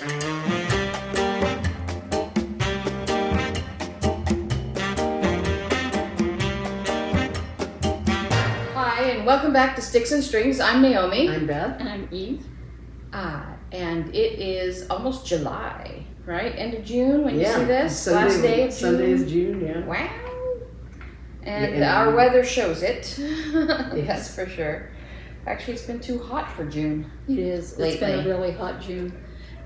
Hi, and welcome back to Sticks and Strings. I'm Naomi. I'm Beth. And I'm Eve. And it is almost July, right? End of June when you see this. Sunday, Last day of June. Sunday is June, yeah. Wow. And Yeah. our weather shows it. That's for sure. Actually, it's been too hot for June. It is. It's Lately. been a really hot June.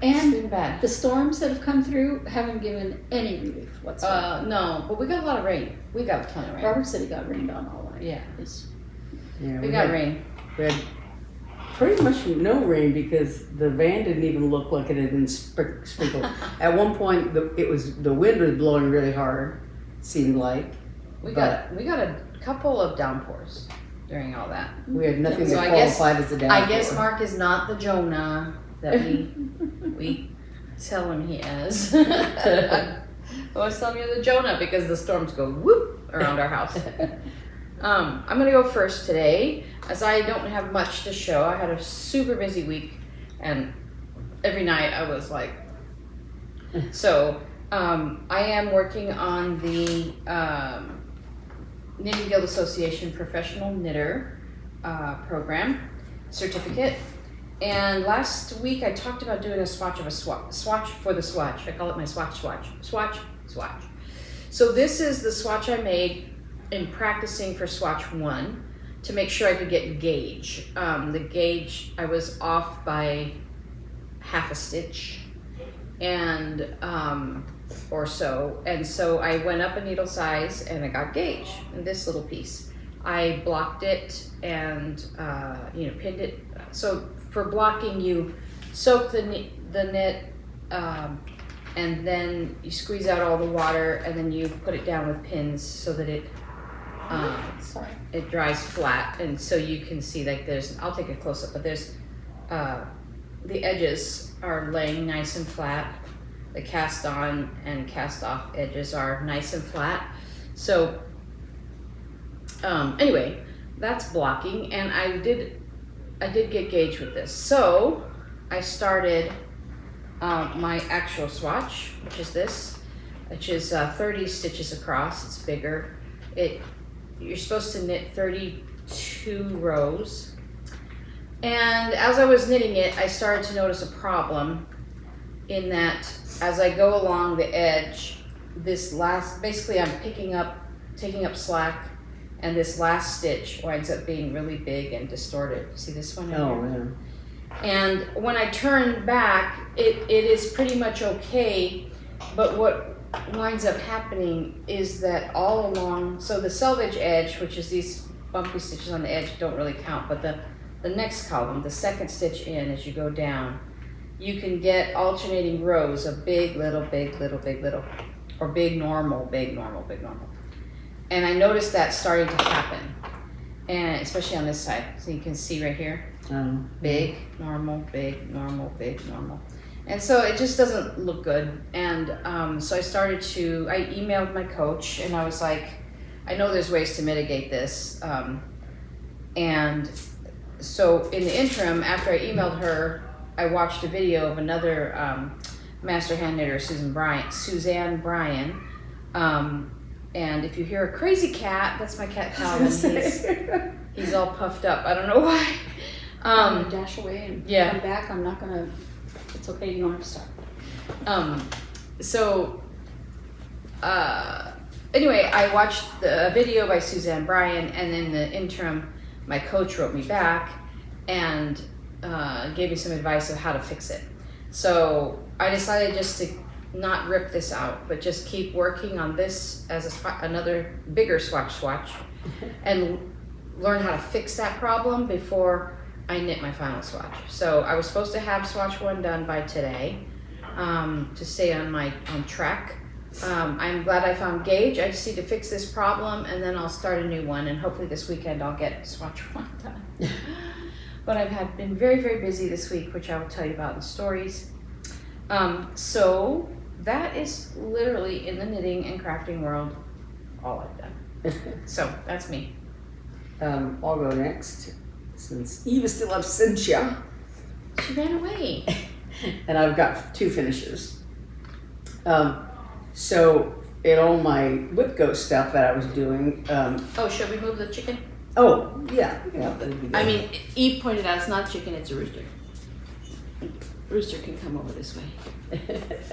It's And been bad. the storms that have come through haven't given any relief whatsoever. No, but we got a lot of rain. We got a ton of rain. Robert City got rained on all night. Yeah. Yeah, We got rain. We had pretty much no rain because the van didn't even look like it had been sprinkled. At one point, the wind was blowing really hard. It seemed like We got a couple of downpours during all that. we had nothing So that I guess- qualified as a downpour. I guess Mark is not the Jonah that we tell him he is. I always tell him you're the Jonah because the storms go whoop around our house. I'm gonna go first today, as I don't have much to show. I had a super busy week, and every night I was like, so I am working on the Knitting Guild Association Professional Knitter program certificate. And last week I talked about doing a swatch of a swatch for the swatch. I call it my swatch. So this is the swatch I made in practicing for swatch 1 to make sure I could get gauge. The gauge, I was off by half a stitch and or so. And so I went up a needle size and I got gauge in this little piece. I blocked it and pinned it. So for blocking, you soak the knit and then you squeeze out all the water and then you put it down with pins so that it dries flat, and so you can see like I'll take a close up, but there's the edges are laying nice and flat. The cast on and cast off edges are nice and flat. So anyway, that's blocking, and I did get gauge with this. So I started my actual swatch, which is this, which is 30 stitches across. It's bigger. You're supposed to knit 32 rows. And as I was knitting it, I started to notice a problem in that as I go along the edge, basically I'm taking up slack, and this last stitch winds up being really big and distorted. See this one? Oh, man. And when I turn back, it is pretty much okay, but what winds up happening is that all along, so the selvage edge, which is these bumpy stitches on the edge, don't really count, but the next column, the second stitch in as you go down, you can get alternating rows of big, little, big, little, big, little, or big, normal, big, normal, big, normal. And I noticed that starting to happen, and especially on this side. So you can see right here, big, normal, big, normal, big, normal. And so it just doesn't look good. And so I emailed my coach, and I was like, I know there's ways to mitigate this. And so in the interim, after I emailed her, I watched a video of another master hand knitter, Suzanne Bryan. And if you hear a crazy cat, that's my cat Calvin. He's all puffed up. I don't know why. I'm gonna dash away and come back. I'm not gonna. It's okay. You don't have to stop. Anyway, I watched a video by Suzanne Bryan, and in the interim, my coach wrote me back and gave me some advice of how to fix it. So I decided just to not rip this out, but just keep working on this as another bigger swatch and learn how to fix that problem before I knit my final swatch. So I was supposed to have swatch 1 done by today to stay on track. I'm glad I found gauge. I just need to fix this problem, and then I'll start a new one, and hopefully this weekend I'll get swatch 1 done. But I've been very, very busy this week, which I will tell you about in stories. So that is literally in the knitting and crafting world all I've done. So that's me. I'll go next, since Eve is still absentia. She ran away. and I've got 2 finishes. So in all my Whipco stuff that I was doing. Oh, should we move the chicken? Oh, yeah. That'd be good. I mean, Eve pointed out it's not a chicken, it's a rooster. Rooster can come over this way.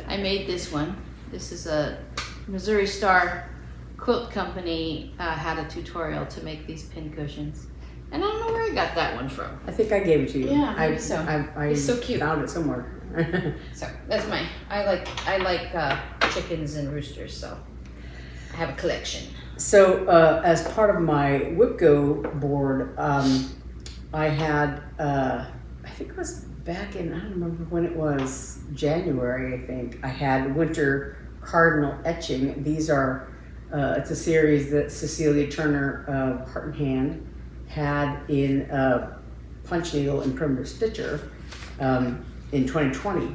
I made this one. This is a Missouri Star Quilt Company had a tutorial to make these pin cushions. And I don't know where I got that one from. I think I gave it to you. Yeah, maybe so. I It's so cute. found it somewhere. So that's I like chickens and roosters, so I have a collection. So as part of my Whipco board, I had, I think it was back in, I don't remember when it was, January, I think, I had Winter Cardinal Etching. These are, it's a series that Cecilia Turner, Heart and Hand, had in Punch Needle and Primitive Stitcher in 2020.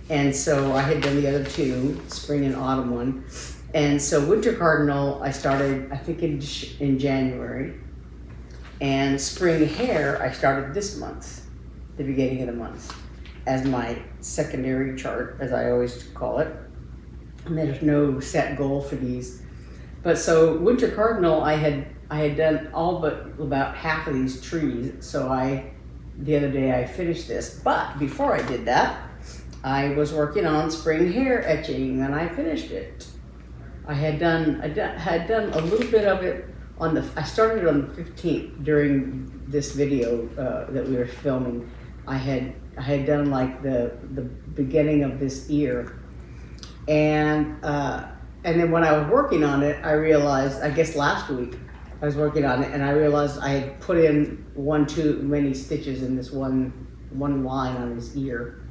And so I had done the other 2, spring and autumn one. And so Winter Cardinal, I started, I think in January. And Spring Hare, I started this month, the beginning of the month, as my secondary chart, as I always call it. And there's no set goal for these. But so Winter Cardinal, I had done all but about half of these trees. So the other day I finished this. But before I did that, I was working on Spring Hare etching, and I finished it. I had done a little bit of it I started on the 15th during this video that we were filming. I had done like the beginning of this ear, and then when I was working on it, I realized, I guess last week I was working on it, and I realized I had put in one too many stitches in this one line on his ear,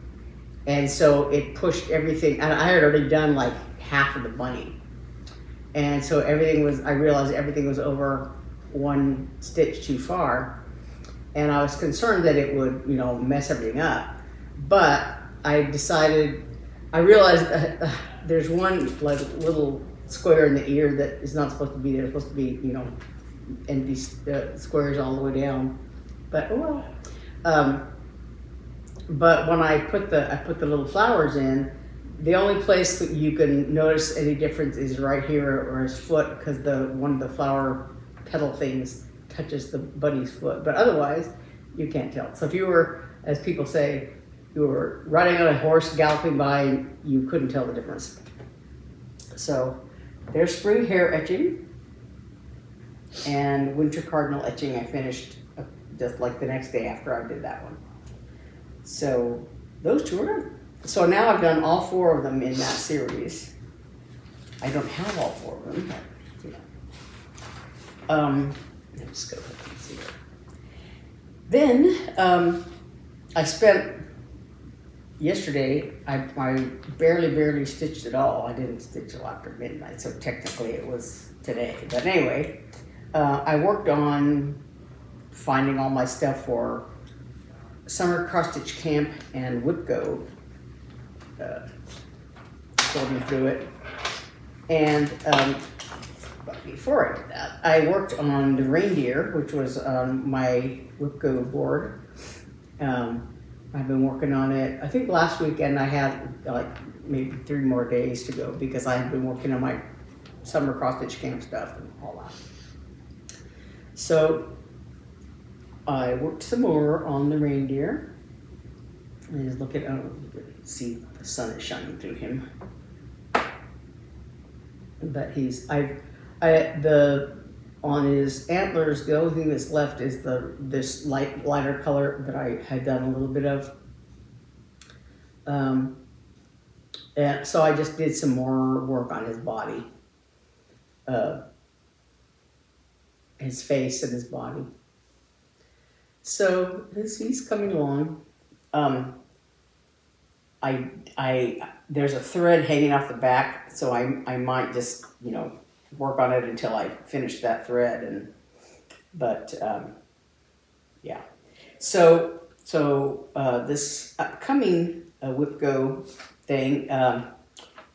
and so it pushed everything. And I had already done like half of the bunny. And so I realized everything was over 1 stitch too far. And I was concerned that it would, mess everything up. But I realized there's one like little square in the ear that is not supposed to be there. It's supposed to be, empty squares all the way down. But, oh well. But when I put the little flowers in, the only place that you can notice any difference is right here or his foot, because one of the flower petal things touches the bunny's foot. But otherwise, you can't tell. So if you were, as people say, you were riding on a horse galloping by, and you couldn't tell the difference. So there's Spring Hare etching, and Winter Cardinal etching I finished just like the next day after I did that one. So those 2 are done. So now I've done all 4 of them in that series. I don't have all 4 of them, but let's go ahead and see. Then I spent yesterday. I barely stitched at all. I didn't stitch till after midnight, so technically it was today. But anyway, I worked on finding all my stuff for Summer Cross Stitch Camp and Whipco. Sorting through it, and but before I did that, I worked on the reindeer, which was on my Whipco board. I've been working on it. I think last weekend I had like maybe 3 more days to go, because I had been working on my Summer Cross Stitch Camp stuff and all that. So I worked some more on the reindeer. And just look at, see the sun is shining through him. But on his antlers, the only thing that's left is this lighter color that I had done a little bit of. And so I just did some more work on his body, his face and his body. So he's coming along. There's a thread hanging off the back, so I might just, work on it until I finish that thread. Yeah. So this upcoming Whipco thing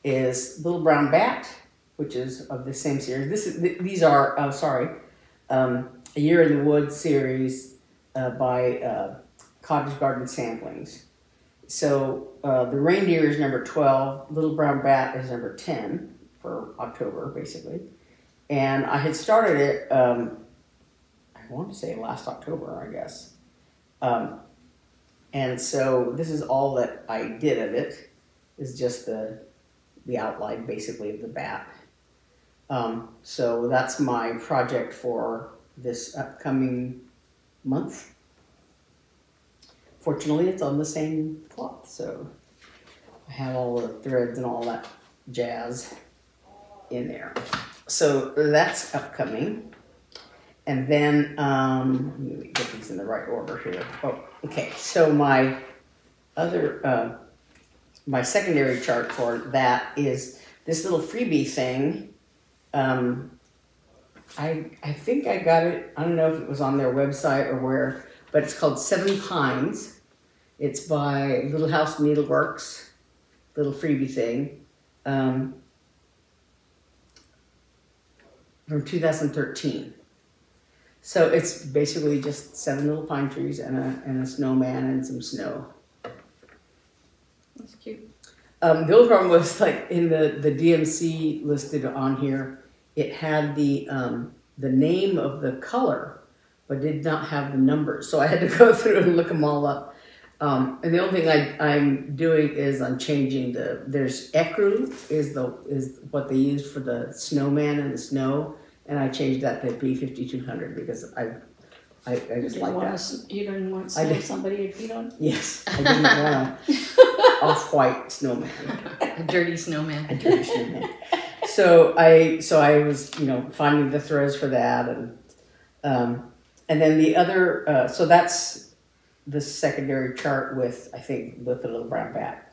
is Little Brown Bat, which is of the same series. These are A Year in the Woods series by Cottage Garden Samplings. so the reindeer is number 12. Little brown bat is number 10 for October, basically. And I had started it, I want to say last October, I guess. And so this is all that I did of it, is just the outline, basically, of the bat. So that's my project for this upcoming month. Fortunately, it's on the same cloth, so I have all the threads and all that jazz in there. So that's upcoming. And then, let me get these in the right order here. Oh, okay. So my other, my secondary chart for that is this little freebie thing. I think I got it, I don't know if it was on their website or where, but it's called Seven Pines. It's by Little House Needleworks, little freebie thing, from 2013. So it's basically just 7 little pine trees and a snowman and some snow. That's cute. The old problem was, like, in the DMC listed on here, it had the name of the color, but did not have the numbers. So I had to go through and look them all up. And the only thing I'm doing is I'm changing there's ecru is what they used for the snowman and the snow, and I changed that to B5200 because I just like that. You didn't want to snow somebody to feed on? Yes, I didn't want off-white snowman. A dirty snowman. A dirty snowman. So I was, finding the threads for that, and then the other, so that's the secondary chart with, I think, with the little brown bat.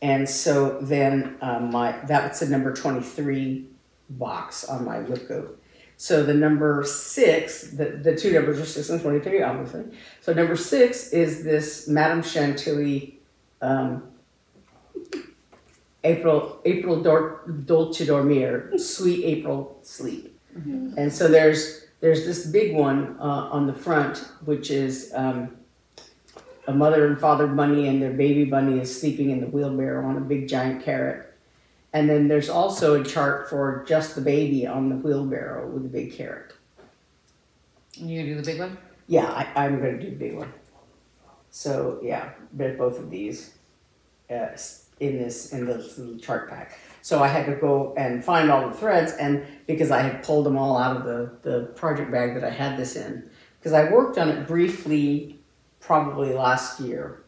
And so then that's the number 23 box on my Whipco. So the number 6, the two numbers are 6 and 23, obviously. So number 6 is this Madame Chantilly April Dolce Dormir, Sweet April Sleep. Mm-hmm. And so there's this big one on the front, which is a mother and father bunny, and their baby bunny is sleeping in the wheelbarrow on a big giant carrot. And then there's also a chart for just the baby on the wheelbarrow with a big carrot. You gonna do the big one? Yeah, I'm going to do the big one. So yeah, both of these in this little chart pack. So I had to go and find all the threads, and because I had pulled them all out of the project bag that I had this in, because I worked on it briefly, probably last year,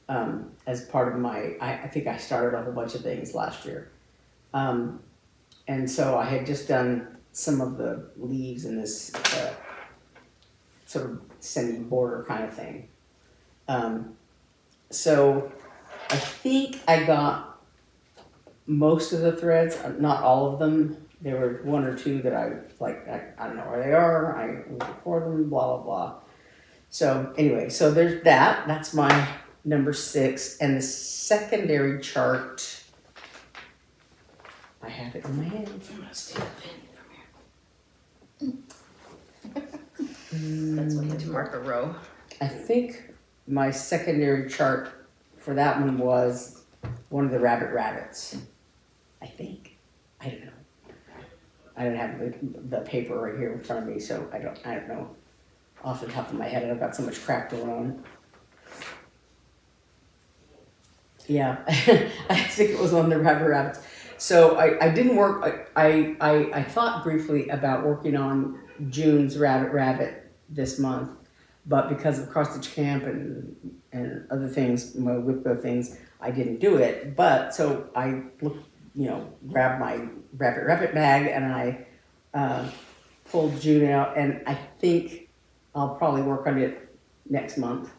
as part of my. I think I started a whole bunch of things last year. And so I had just done some of the leaves in this sort of semi-border kind of thing. So I think I got most of the threads, not all of them. There were 1 or 2 that I don't know where they are. I looked for them, blah, blah, blah. So anyway, so there's that. That's my number 6. And the secondary chart, I have it in my hand. I'm going to steal a pen from here. That's what I had to mark a row. I think my secondary chart for that one was one of the rabbits. I think. I don't know. I don't have the paper right here in front of me, so I don't know off the top of my head. I've got so much crap going on. Yeah, I think it was one of the rabbits. So I didn't work. I thought briefly about working on June's Rabbit this month, but because of cross stitch camp and other things, my Whipco things, I didn't do it. But so I grabbed my rabbit bag and I pulled June out, and I think I'll probably work on it next month.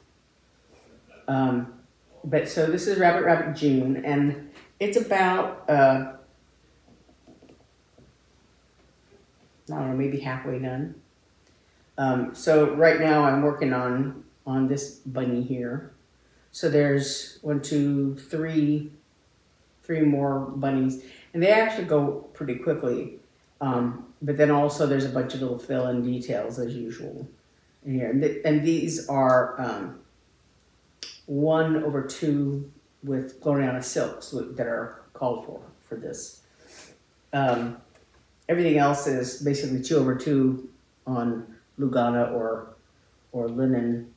But so this is Rabbit June, and it's about, I don't know, maybe halfway done. So right now I'm working on this bunny here. So there's 1, 2, 3 more bunnies, and they actually go pretty quickly. But then also there's a bunch of little fill-in details as usual in here. And these are 1/2 with Gloriana silks that are called for this. Everything else is basically 2/2 on Lugana or linen,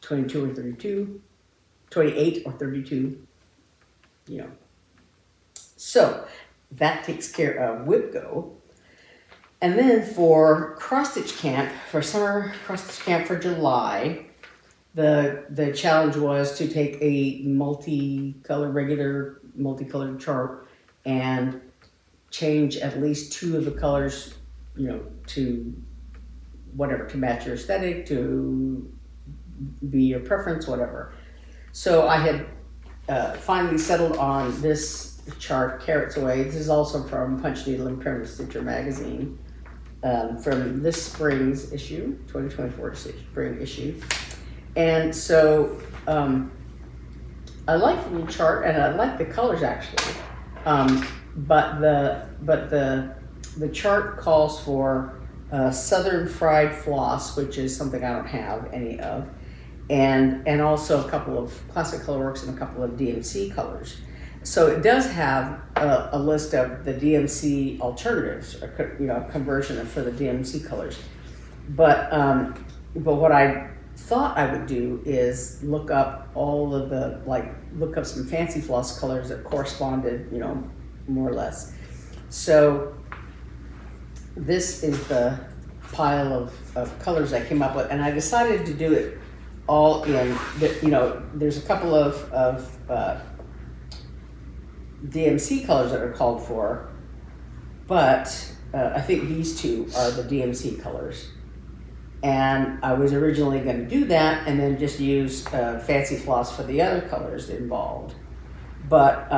22 or 32, 28 or 32, you know. So that takes care of WIPGO. And then for cross stitch camp, for summer cross stitch camp for July, the challenge was to take a regular multicolored chart and change at least 2 of the colors, you know, to whatever, to match your aesthetic, to be your preference, whatever. So I had finally settled on this chart, Carrots Away. This is also from Punch Needle and Primitive Stitcher magazine, from this spring's issue, 2024 spring issue. And so I like the little chart, and I like the colors actually. But the chart calls for Southern Fried Floss, which is something I don't have any of, and also a couple of Classic Colorworks and a couple of DMC colors. So it does have a list of the DMC alternatives, you know, conversion for the DMC colors. But what I thought I would do is look up all of the, look up some fancy floss colors that corresponded, you know, more or less. So this is the pile of colors I came up with, and I decided to do it all in, you know, there's a couple of DMC colors that are called for, but I think these 2 are the DMC colors. And I was originally going to do that and then just use fancy floss for the other colors involved. But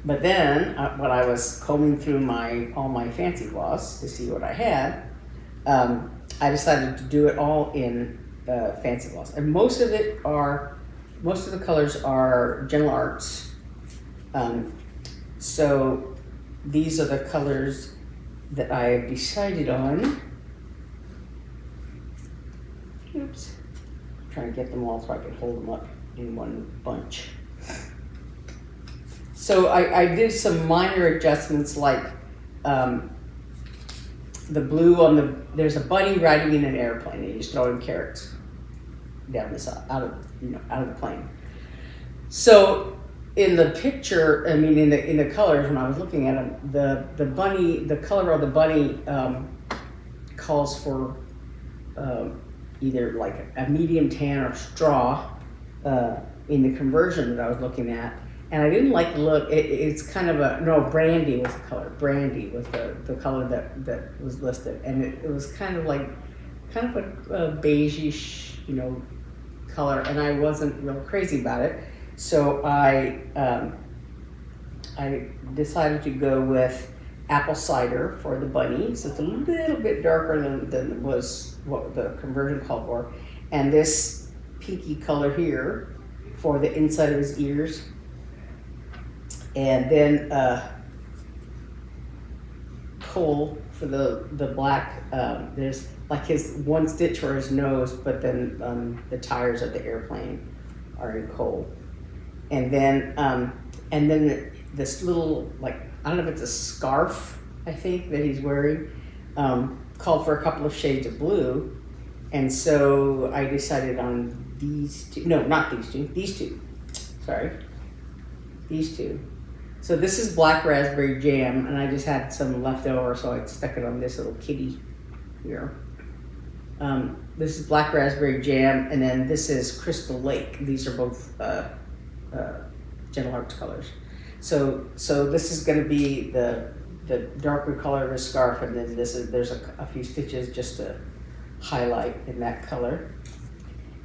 then when I was combing through all my fancy floss to see what I had, I decided to do it all in fancy floss. And most of the colors are Gentle Arts. So these are the colors that I have decided on. Oops. I'm trying to get them all so I can hold them up in one bunch. So I did some minor adjustments, like the blue on there's a bunny riding in an airplane, and he's throwing carrots down the side, out of the plane. So in the picture, I mean, in the colors, when I was looking at them, the color of the bunny calls for either like a medium tan or straw in the conversion that I was looking at. And I didn't like the look. It's kind of brandy was the color. Brandy was the color that was listed. And it was kind of a beige-ish, you know, color. And I wasn't real crazy about it. So I decided to go with apple cider for the bunny. So it's a little bit darker than was what the conversion called for. And this pinky color here for the inside of his ears. And then coal for the black. There's like his one stitch for his nose, but then the tires of the airplane are in coal. And then this little, like, I don't know if it's a scarf, I think, that he's wearing, called for a couple of shades of blue. And so I decided on these 2. No, not these 2. These 2. Sorry. These 2. So this is Black Raspberry Jam, and I just had some left over, so I stuck it on this little kitty here. This is Black Raspberry Jam, and then this is Crystal Lake. These are both Gentle Arts colors. So this is going to be the darker color of the scarf, and then there's a few stitches just to highlight in that color.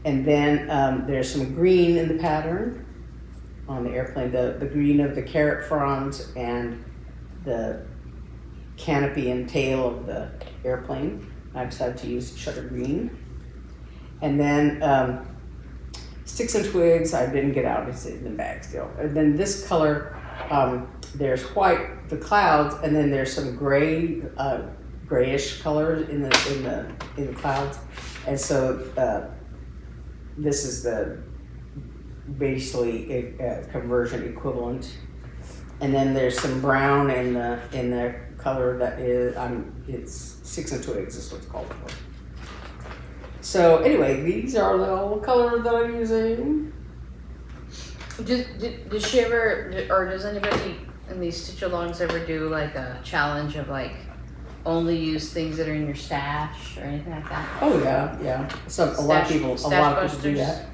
And then there's some green in the pattern on the airplane, the green of the carrot fronds and the canopy and tail of the airplane. I decided to use shutter green. And then Sticks and Twigs, I didn't get out, it's in the bag still. And then this color, there's white, the clouds, and then there's some gray, grayish colors in the clouds. And so this is the basically a conversion equivalent. And then there's some brown in the color that is, it's 6 2/8 is what it's called for. So anyway, these are the all colors that I'm using. Does she ever, or does anybody in these stitch-alongs ever do like a challenge of like only use things that are in your stash or anything like that? Oh yeah. A lot of people do that.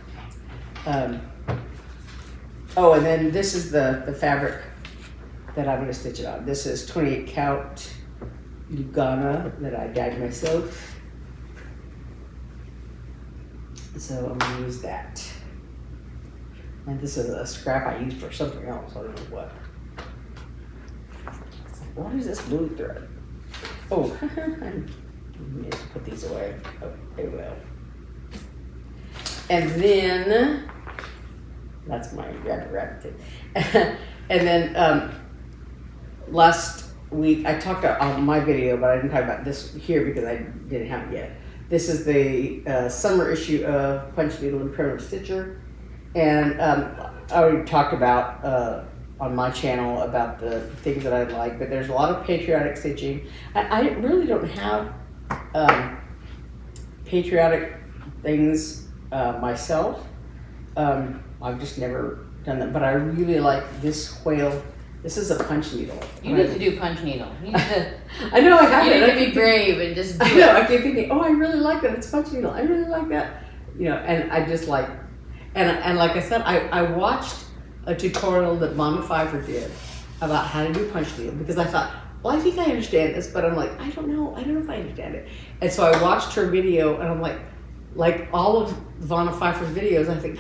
Oh, and then this is the fabric that I'm going to stitch it on. This is 28 count Lugana that I dyed myself. So I'm going to use that. And this is a scrap I used for something else. I don't know what. What is this blue thread? Oh, I need to put these away. Oh, they will. And then, that's my rabbit thing. And then last week, I talked on my video, but I didn't talk about this here because I didn't have it yet. This is the summer issue of Punch Needle and Primitive Stitcher. And I already talked about on my channel about the things that I like, but there's a lot of patriotic stitching. I really don't have patriotic things myself. I've just never done that, but I really like this whale. This is a punch needle. You need to do punch needle. You need to, I know I have you it. need to be brave and just do I know, it. I keep thinking, oh, I really like that. It's punch needle. I really like that. You know, and I just like, and like I said, I watched a tutorial that Mama Pfeiffer did about how to do punch needle because I thought, well, I think I understand this, but I'm like, I don't know if I understand it. And so I watched her video, and I'm like all of Mama Pfeiffer's videos, I think,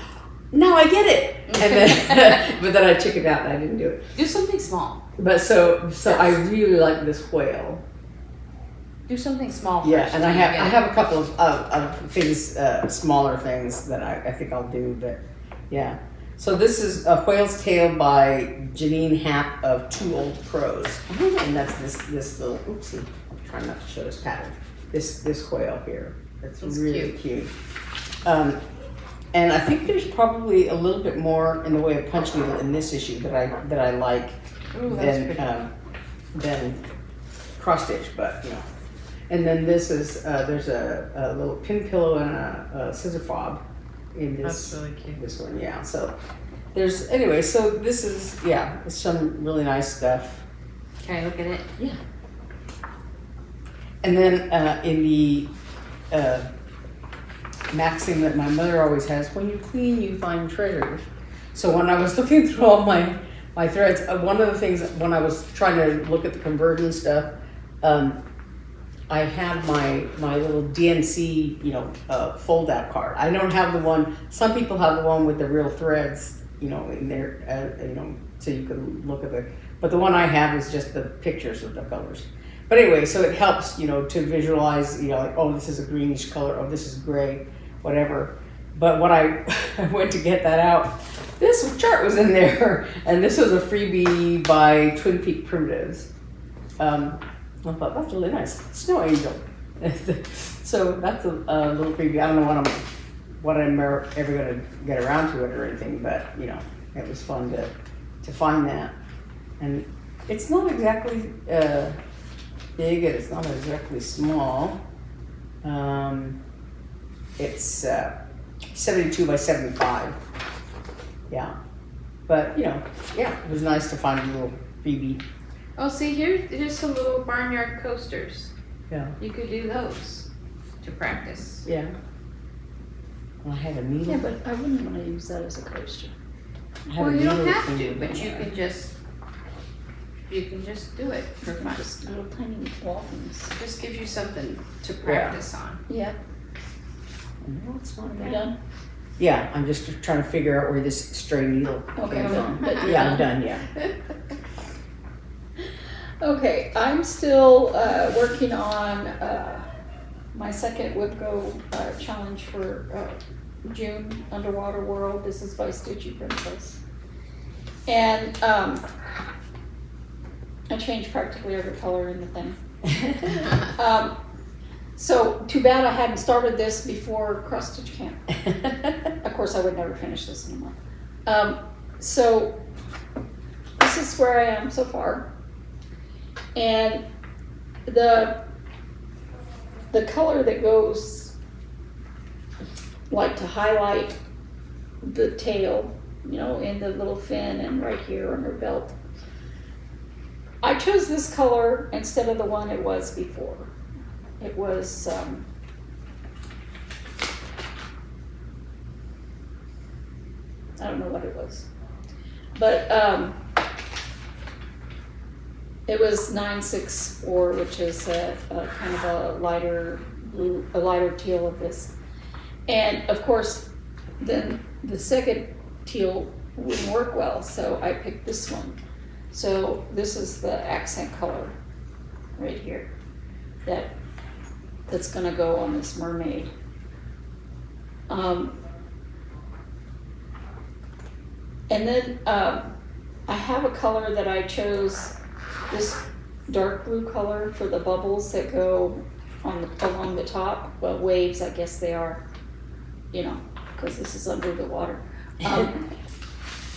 now I get it. And then, but then I chickened out and I didn't do it. Do something small. But so I really like this whale. Do something small first. Yeah, and I have a couple of things, smaller things that I think I'll do, but yeah. So this is A Whale's Tale by Janine Happ of Two Old Crows. And that's this little, oopsie, I'm trying not to show this pattern. This whale here. It's really cute. And I think there's probably a little bit more in the way of punch needle in this issue that I like than cross stitch, but you know. And then this is there's a little pin pillow and a scissor fob in this. That's really cute. This one, yeah. So there's anyway. So this is it's some really nice stuff. Can I look at it? Yeah. And then in the maxim that my mother always has, when you clean, you find treasures. So when I was looking through all my threads, one of the things when I was trying to look at the conversion stuff, I had my little DNC, fold-out card. I don't have the one, some people have the one with the real threads, in there, so you can look at but the one I have is just the pictures of the colors. But anyway, so it helps, to visualize, like, oh, this is a greenish color, oh, this is gray, whatever. But when I went to get that out, this chart was in there, and this was a freebie by Twin Peak Primitives. I thought, that's really nice. Snow Angel. So that's a little freebie. I don't know what I'm ever going to get around to it or anything, but, it was fun to find that. And it's not exactly big, and it's not exactly small. It's 72 by 75. Yeah. But, it was nice to find a little freebie. Oh, see, here's some little barnyard coasters. Yeah. You could do those to practice. Yeah. Well, I had a needle. Yeah, but I wouldn't want to use that as a coaster. Well, you don't have to, but you can just do it for fun. Just little tiny wall things. It just gives you something to practice on. Yeah. No, it's not Are we bad. done? Yeah, I'm just trying to figure out where this stray needle Okay, came from. but Yeah, I'm done, yeah. Okay, I'm still working on my second WIPGO challenge for June, Underwater World. This is by Stitchy Princess. And I changed practically every color in the thing. So too bad I hadn't started this before cross stitch camp. Of course, I would never finish this anymore. So this is where I am so far, and the color that goes like to highlight the tail, you know, in the little fin and right here on her belt. I chose this color instead of the one it was before. It was I don't know what it was, but it was 964, which is a kind of a lighter blue, a lighter teal of this. And of course, then the second teal wouldn't work well, so I picked this one. So this is the accent color right here that's gonna go on this mermaid. And then I have a color that I chose, this dark blue color for the bubbles that go on along the top. Well, waves, I guess they are, you know, because this is under the water.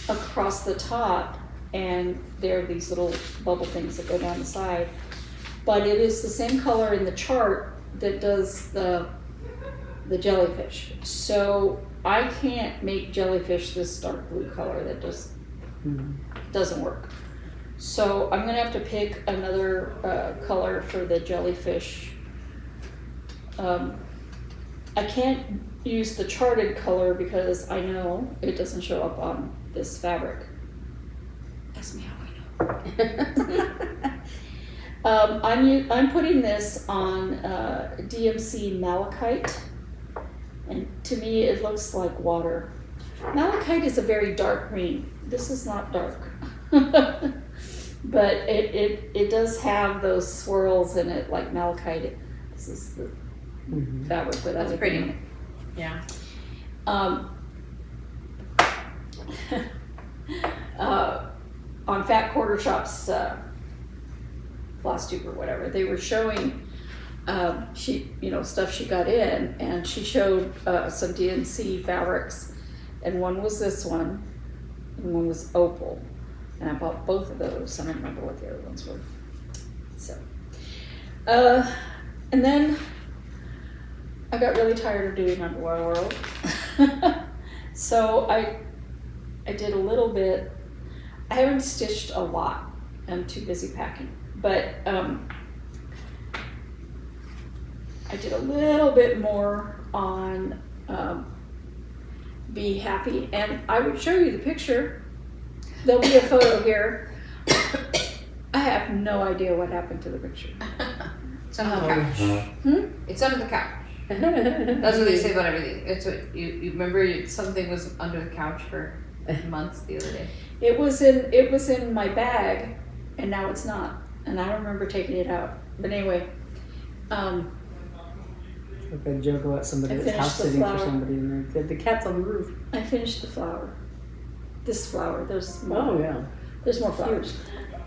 Across the top, and there are these little bubble things that go down the side. But it is the same color in the chart that does the jellyfish. So I can't make jellyfish this dark blue color. That just doesn't work. So I'm gonna have to pick another color for the jellyfish. I can't use the charted color because I know it doesn't show up on this fabric. Ask me how I know. I'm putting this on DMC Malachite, and to me it looks like water. Malachite is a very dark green. This is not dark, but it does have those swirls in it like malachite. This is the fabric with That's pretty. in it. Yeah. On Fat Quarter Shop's floss tube or whatever, they were showing stuff she got in, and she showed some DMC fabrics, and one was this one, and one was opal, and I bought both of those. I don't remember what the other ones were. So, and then I got really tired of doing Underwater World, so I did a little bit. I haven't stitched a lot. I'm too busy packing, but I did a little bit more on Be Happy, and I would show you the picture. There'll be a photo here. I have no idea what happened to the picture. It's under the couch. It's under the couch. That's what they say about everything. It's what you remember. Something was under the couch for months the other day. It was in my bag, and now it's not, and I don't remember taking it out. But anyway, Like a joke about somebody that's house sitting for somebody, and the cat's on the roof. I finished the flower. This flower. There's more. Oh yeah. There's more flowers.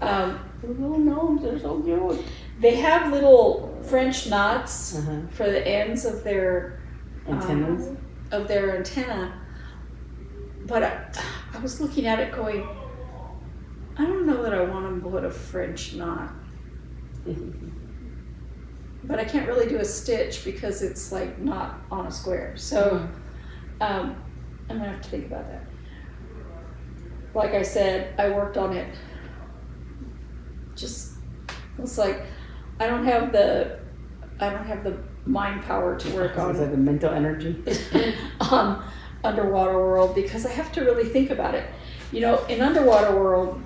The little gnomes are so cute. They have little French knots for the ends of their antennas. Antenna. But I was looking at it going, I don't know that I want them to put a French knot. But I can't really do a stitch because it's like not on a square. So I'm gonna have to think about that. Like I said, I worked on it. It's like I don't have the mind power to work on. Is that the mental energy? Underwater World, because I have to really think about it. You know, in Underwater World,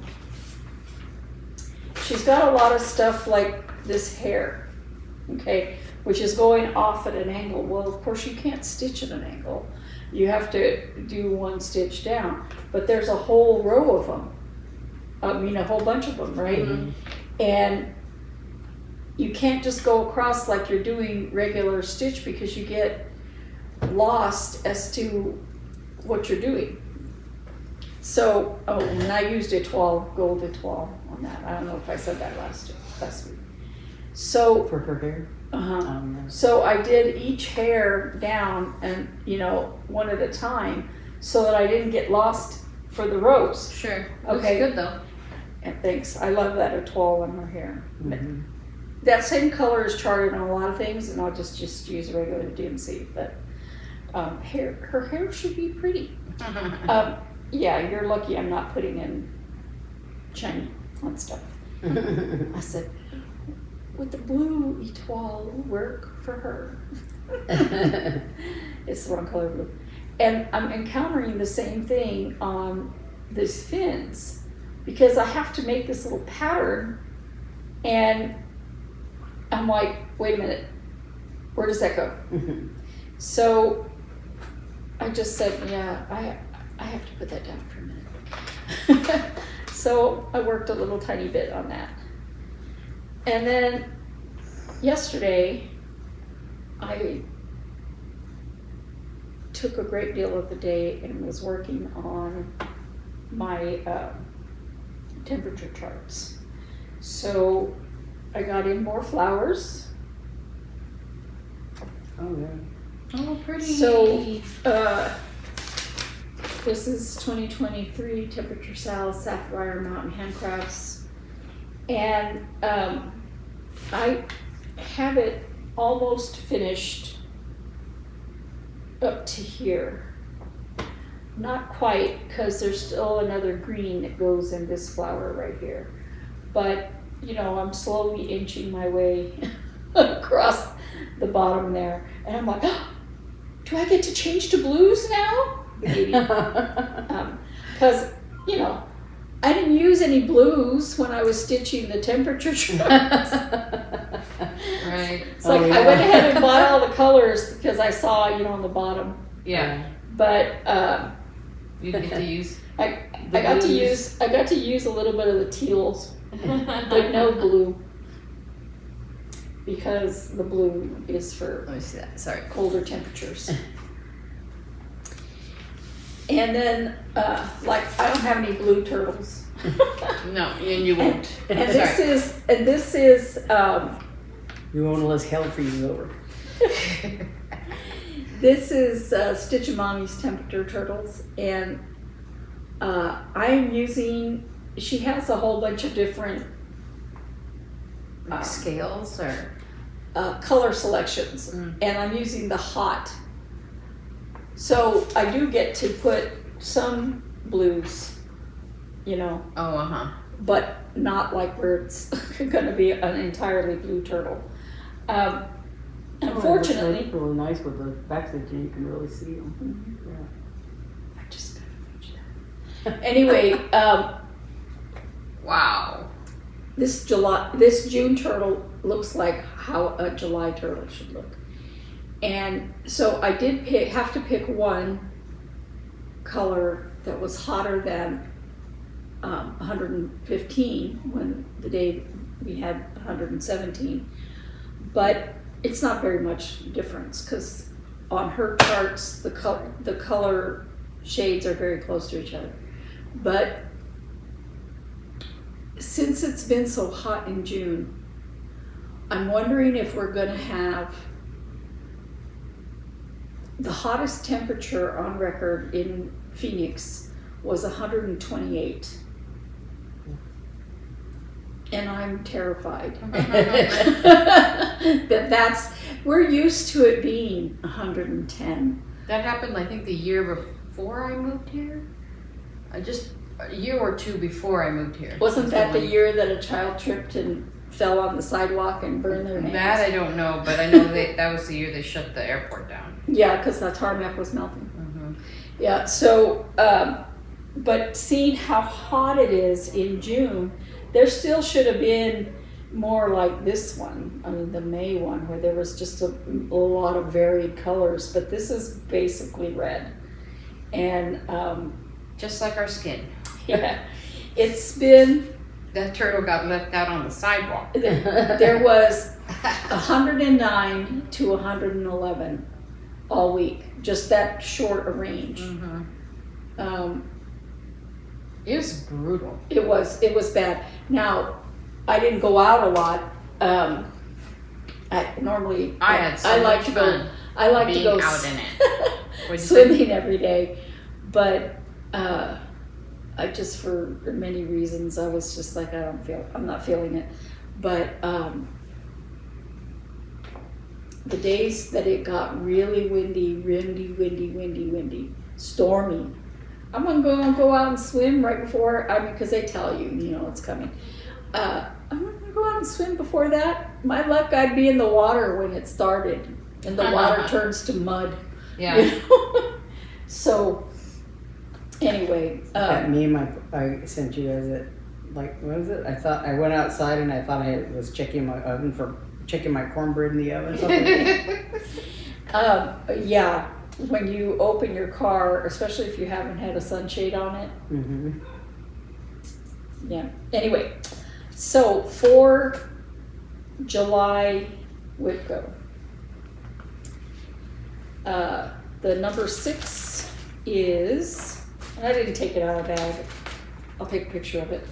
she's got a lot of stuff like this hair, okay, which is going off at an angle. Well, of course, you can't stitch at an angle. You have to do one stitch down, but there's a whole row of them. I mean, a whole bunch of them, right? And you can't just go across like you're doing regular stitch because you get lost as to what you're doing. So, and I used gold étoile on that. I don't know if I said that last week. So, For her hair? so I did each hair down and, one at a time so that I didn't get lost for the rows. Sure. Okay. Looks good though. And thanks. I love that etoile on her hair. Mm-hmm. That same color is charted on a lot of things, and I'll just use regular DMC. But her hair should be pretty. Yeah, you're lucky I'm not putting in shiny on stuff. I said, would the blue etoile work for her? It's the wrong color blue. And I'm encountering the same thing on these fins because I have to make this little pattern, and I'm like, wait a minute, where does that go? So I just said, yeah, I have to put that down for a minute. So I worked a little tiny bit on that. And then yesterday, I took a great deal of the day and was working on my temperature charts. So I got in more flowers. Oh, yeah. Oh, pretty. So this is 2023 Temperature Sal Sapphire Mountain Handcrafts, and I have it almost finished up to here. Not quite, because there's still another green that goes in this flower right here. But, I'm slowly inching my way across the bottom there. And I'm like, oh, do I get to change to blues now? Maybe. Because, I didn't use any blues when I was stitching the temperature charts. Right. It's like I went ahead and bought all the colors because I saw, on the bottom. Yeah. But You get to use. I got to use a little bit of the teals, but no blue, because the blue is for Let me see that. Sorry. colder temperatures. And then, I don't have any blue turtles. No, and you won't. And this is You won't let hell freeze over. this is Stitch and Mommy's temperature turtles, and I am using. She has a whole bunch of different Scales or color selections, and I'm using the hot. So I do get to put some blues, but not like where it's going to be an entirely blue turtle. Unfortunately, It's really nice with the back stitching. You can really see them. I just gotta finish that. Anyway, wow. this June turtle looks like how a July turtle should look. And so I did have to pick one color that was hotter than 115 when the day we had 117. But it's not very much difference because on her charts the color shades are very close to each other. But since it's been so hot in June, I'm wondering if we're going to have the hottest temperature on record in Phoenix was 128. And I'm terrified. We're used to it being 110. That happened, I think, the year before I moved here. Just a year or two before I moved here. Wasn't that the year that a child tripped and fell on the sidewalk and burned their hands? That I don't know, but I know that was the year they shut the airport down. Yeah, because the tarmac was melting. Yeah, so, but seeing how hot it is in June, there still should have been more like this one, the May one, where there was just a lot of varied colors, but this is basically red. And just like our skin. Yeah, it's been... That turtle got left out on the sidewalk. There was 109 to 111 all week, just that short a range. It was brutal. It was bad. Now, I didn't go out a lot I normally I had so I like much to fun go. I like to being go out in it. What'd you say? swimming every day, but I just for many reasons I was just like I'm not feeling it. But the days that it got really windy, stormy, I'm gonna go out and swim right before. Because they tell you, it's coming. I'm gonna go out and swim before that. My luck, I'd be in the water when it started, and the water turns to mud. Yeah. So, anyway, That meme I sent you guys it, like, what was it? I thought I went outside and I thought I was checking my oven for checking my cornbread in the oven. yeah, when you open your car, especially if you haven't had a sunshade on it. Mm-hmm. Yeah. Anyway, so for July WIPCO, the number 6 is, and I didn't take it out of the bag. I'll take a picture of it.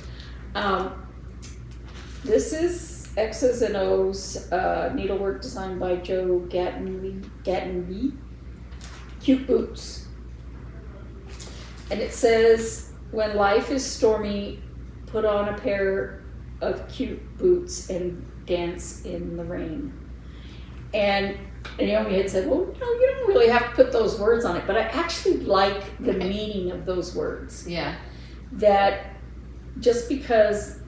This is X's and O's needlework designed by Joe Gattenby. Cute boots. And it says, when life is stormy, put on a pair of cute boots and dance in the rain. And Naomi had said, well, you don't really have to put those words on it, but I actually like the meaning of those words. Yeah. That just because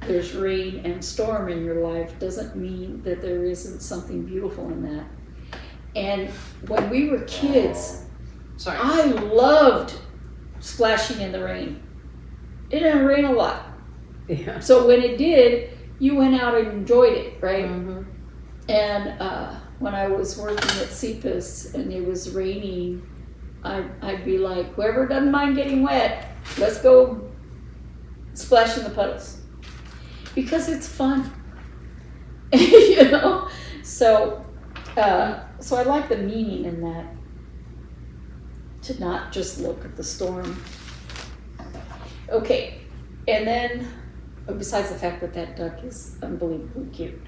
there's rain and storm in your life doesn't mean that there isn't something beautiful in that. And when we were kids, Sorry. I loved splashing in the rain. It didn't rain a lot. Yeah. So when it did, you went out and enjoyed it, right? Mm-hmm. And when I was working at CEPAS and it was raining, I'd be like, whoever doesn't mind getting wet, let's go splash in the puddles. Because it's fun. So I like the meaning in that. To not just look at the storm. Okay, and then, besides the fact that that duck is unbelievably cute.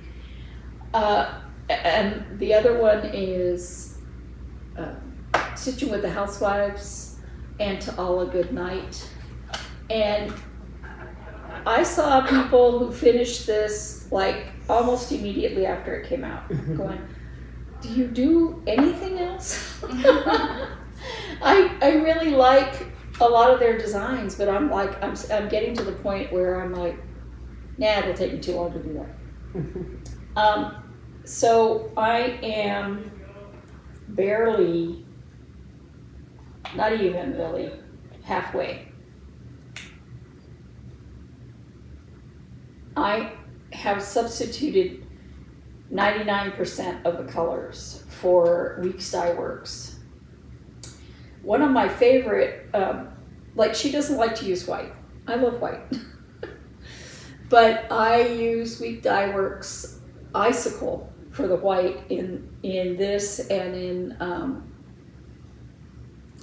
And the other one is Stitching with the Housewives and To All a Good Night. And I saw people who finished this like almost immediately after it came out, going, do you do anything else? I really like a lot of their designs, but I'm getting to the point where I'm like, nah, it'll take me too long to do that. So I am barely, not even really, halfway. I have substituted 99% of the colors for Weeks Dye Works. One of my favorite, she doesn't like to use white. I love white. But I use Weeks Dye Works Icicle for the white in this and in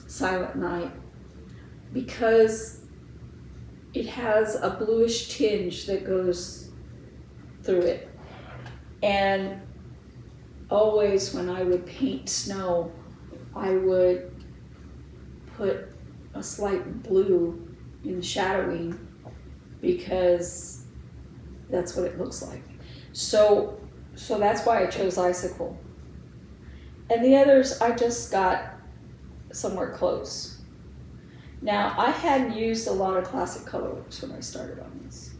Silent Night, because it has a bluish tinge that goes through it. And always when I would paint snow, I would put a slight blue in the shadowing because that's what it looks like. So that's why I chose Icicle. And the others I just got somewhere close. Now, I hadn't used a lot of Classic Colorworks when I started on this.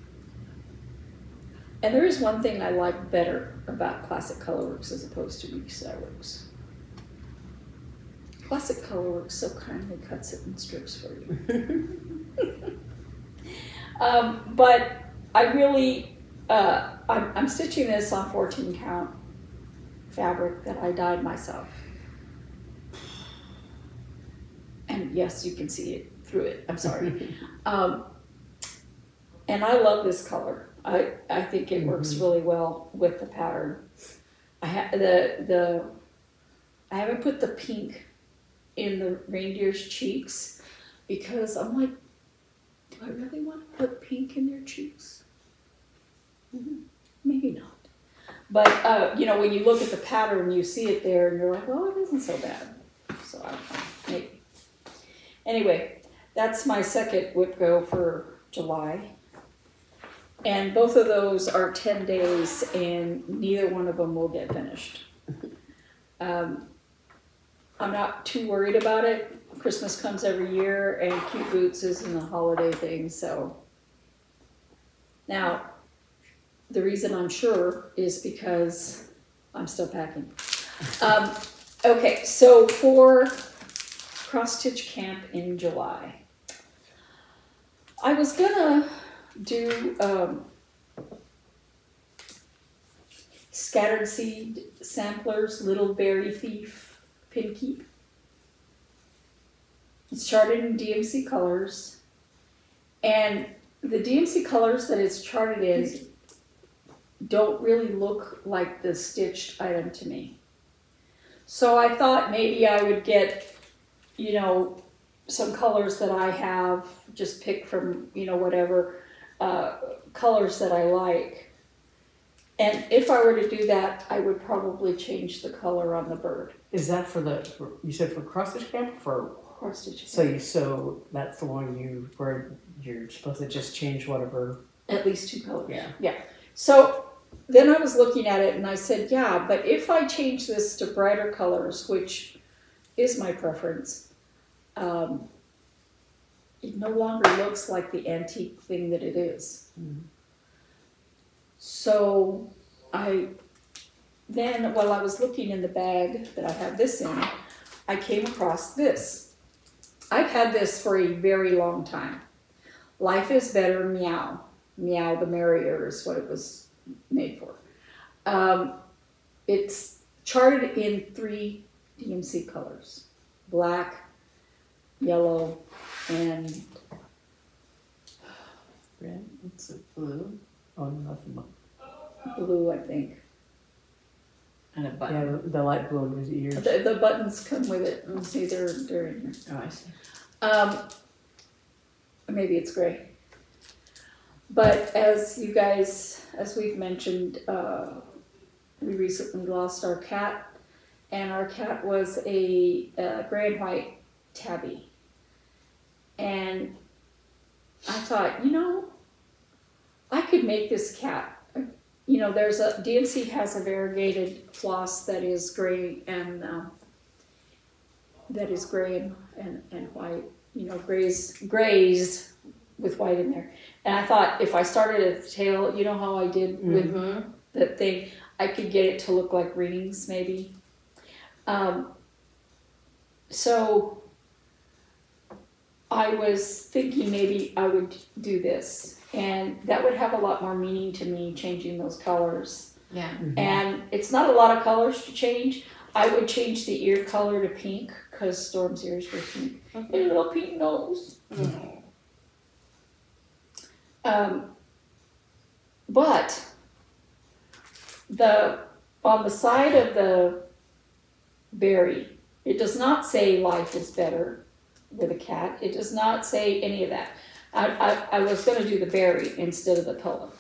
And there is one thing I like better about Classic Colorworks as opposed to Weeks Dye Works. Classic Colorworks so kindly cuts it in strips for you. But I really, I'm stitching this on 14 count fabric that I dyed myself. And yes, you can see it through it. I'm sorry. And I love this color. I think it works really well with the pattern. I haven't put the pink in the reindeer's cheeks because I'm like, do I really want to put pink in their cheeks? Maybe not. But, you know, when you look at the pattern, you see it there, and you're like, well, it isn't so bad. So, I don't know, maybe. Anyway, that's my second whip go for July. And both of those are 10 days, and neither one of them will get finished. I'm not too worried about it. Christmas comes every year, and Cute Boots isn't a holiday thing, so. Now, the reason I'm sure is because I'm still packing. Okay, so for Cross Stitch Camp in July, I was gonna do Scattered Seed Samplers, Little Berry Thief Pin Keep. It's charted in DMC colors, and the DMC colors that it's charted in don't really look like the stitched item to me. So I thought maybe I would get, you know, some colors that I have, just pick from, you know, whatever colors that I like. And if I were to do that, I would probably change the color on the bird. Is that you said for Cross Stitch Camp? For Cross Stitch So Camp. so that's the one where you're supposed to just change whatever. At least 2 colors. Yeah. So then I was looking at it and I said, yeah, but if I change this to brighter colors, which is my preference, it no longer looks like the antique thing that it is. Mm-hmm. So then while I was looking in the bag that I have this in, I came across this. I've had this for a very long time. Life is Better Meow. Meow the Merrier is what it was made for. It's charted in 3 DMC colors: black, yellow, and Red? What's it? Blue? Oh, nothing but. blue, I think. And a button. Yeah, the light blue was ears. The buttons come with it. Let's see, they're in here. Oh, I see. Maybe it's gray. But as we've mentioned, we recently lost our cat, and our cat was a gray and white tabby. And I thought, you know, I could make this cat. You know, DMC has a variegated floss that is gray and white. You know, grays with white in there. And I thought if I started at the tail, you know how I did with that thing, I could get it to look like rings maybe. So I was thinking maybe I would do this, and that would have a lot more meaning to me, changing those colors. Yeah. Mm-hmm. And it's not a lot of colors to change. I would change the ear color to pink because Storm's ears were pink. And a little pink nose. But on the side of the berry, it does not say life is better with a cat. It does not say any of that. I was going to do the berry instead of the pillow.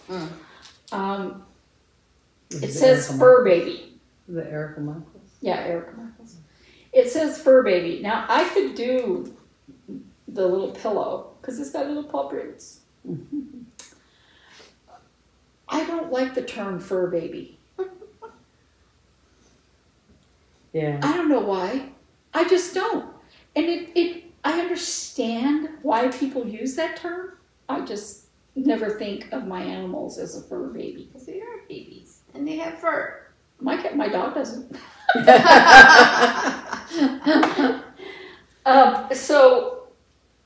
It says fur baby. The Erica Michaels? Yeah, Erica Michaels. It says fur baby. Now, I could do the little pillow because it's got little paw prints. I don't like the term fur baby. Yeah. I don't know why. I just don't. And I understand why people use that term. I just never think of my animals as a fur baby. Because they are babies. And they have fur. My dog doesn't. So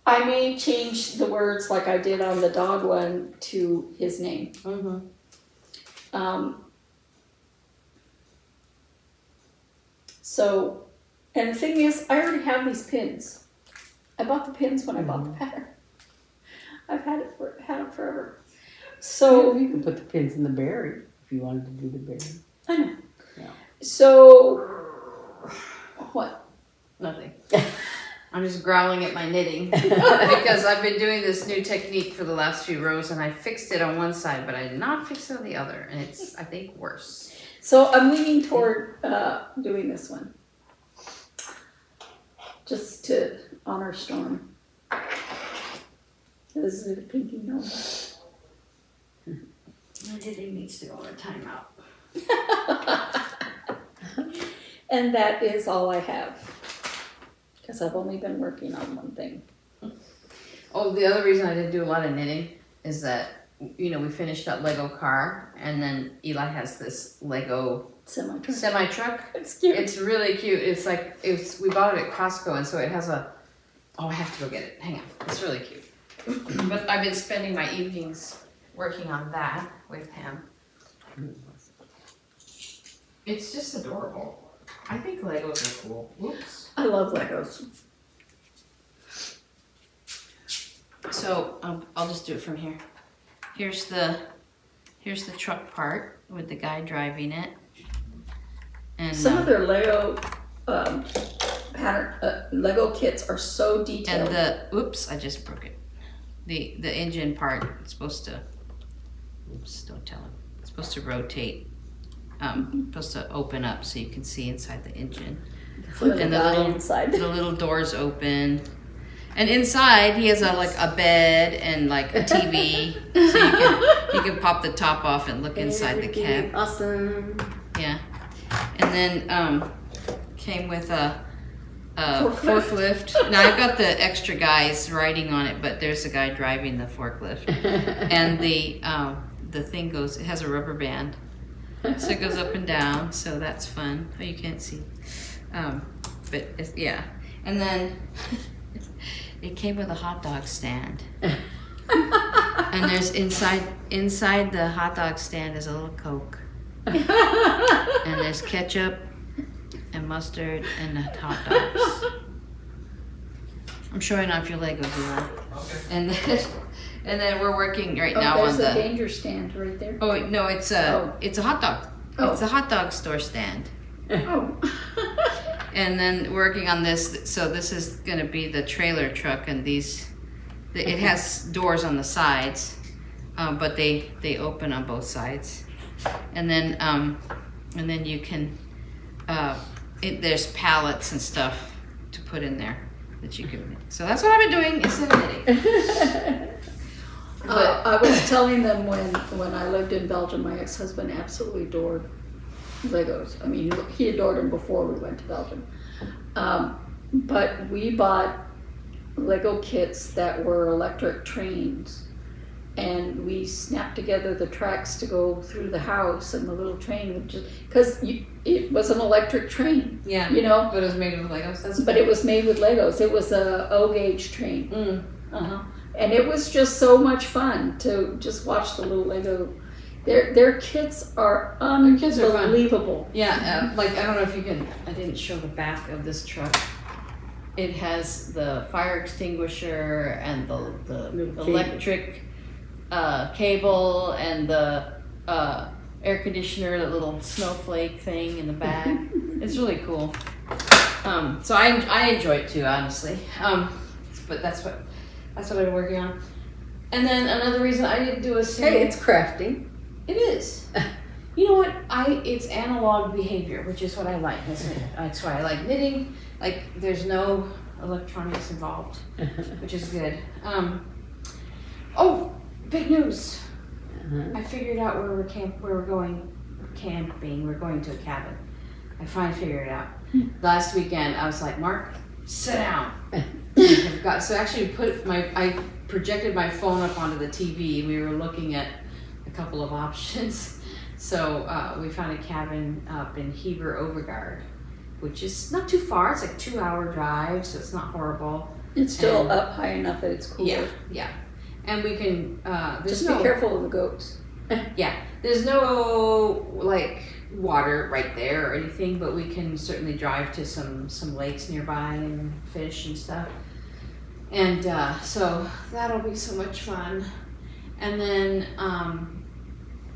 I may change the words like I did on the dog one to his name. So, and the thing is, I already have these pins. I bought the pins when I bought the pattern. I've had them forever. So you can put the pins in the berry if you wanted to do the berry. I know. Yeah. So what? Nothing. I'm just growling at my knitting because I've been doing this new technique for the last few rows, and I fixed it on one side, but I did not fix it on the other, and it's, I think, worse. So I'm leaning toward doing this one. Just to honor Storm. This is a pinky no. Knitting needs to go on a timeout. And that is all I have. Because I've only been working on one thing. Oh, the other reason I didn't do a lot of knitting is that, you know, we finished that Lego car, and then Eli has this Lego semi-truck. It's cute. It's really cute. It's like, we bought it at Costco, and so it has a, oh, I have to go get it. Hang on. It's really cute. But I've been spending my evenings working on that with him. It's just adorable. I think Legos are cool. Oops. I love Legos. So I'll just do it from here. Here's the truck part with the guy driving it. And some of their Lego Lego kits are so detailed. and the oops, I just broke it. The engine part is supposed to. Oops, don't tell him. It's supposed to rotate. Supposed to open up so you can see inside the engine. And the little doors open. And inside he has a bed and like a TV, so you can pop the top off and look inside the cab. Awesome. Yeah, and then came with a forklift. Now I've got the extra guys riding on it, but there's a guy driving the forklift, and the thing goes. It has a rubber band, so it goes up and down. So that's fun. Oh, you can't see, but it's, yeah, and then. It came with a hot dog stand. And there's inside the hot dog stand is a little Coke. And there's ketchup and mustard and hot dogs. I'm showing off your Legos, Eli. Okay. And then we're working right now on the there's a danger stand right there. Oh no, it's a hot dog. Oh. It's a hot dog store stand. Oh. And then working on this, so this is going to be the trailer truck, and it has doors on the sides, but they open on both sides, and then you can there's pallets and stuff to put in there that you can. So that's what I've been doing instead of knitting. I was telling them when I lived in Belgium, my ex-husband absolutely adored Legos. I mean, he adored them before we went to Belgium. But we bought Lego kits that were electric trains, and we snapped together the tracks to go through the house, and the little train would just, because it was an electric train. Yeah. You know? But it was made with Legos. But it was made with Legos. It was a O-gauge train. Mm. And it was just so much fun to just watch the little Lego. Their kits are unbelievable. Yeah, like I don't know if you can. I didn't show the back of this truck. It has the fire extinguisher and the electric cable and the air conditioner, the little snowflake thing in the back. It's really cool. So I enjoy it too, honestly. But that's what I've been working on. And then another reason I didn't do a single. Hey, it's crafting. It is. You know what? It's analog behavior, which is what I like. That's why I like knitting. Like there's no electronics involved, which is good. Oh, big news! I figured out where we're going camping. We're going to a cabin. I finally figured it out. Last weekend, I was like, Mark, sit down. So actually, I projected my phone up onto the TV. We were looking at a couple of options. So we found a cabin up in Heber Overgaard, which is not too far. It's like 2-hour drive, so it's not horrible. It's still up high enough that it's cooler. Yeah. And we can just be careful of the goats. Yeah, there's no like water right there or anything, but we can certainly drive to some lakes nearby and fish and stuff. And so that'll be so much fun. And then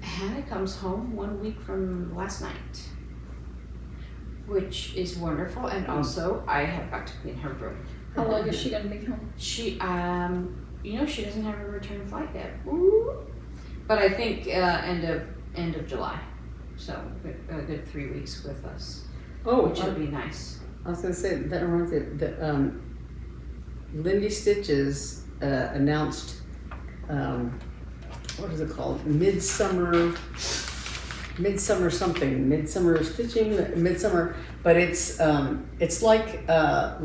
Hannah comes home 1 week from last night, which is wonderful. And also I have got to clean her room. How long is she gonna be home? She she doesn't have a return flight yet. Ooh. But I think end of July. So a good 3 weeks with us, Oh, which would be nice. I was going to say that reminds me that Lindy Stitches announced what is it called? Midsummer something, midsummer stitching, midsummer. But it's like I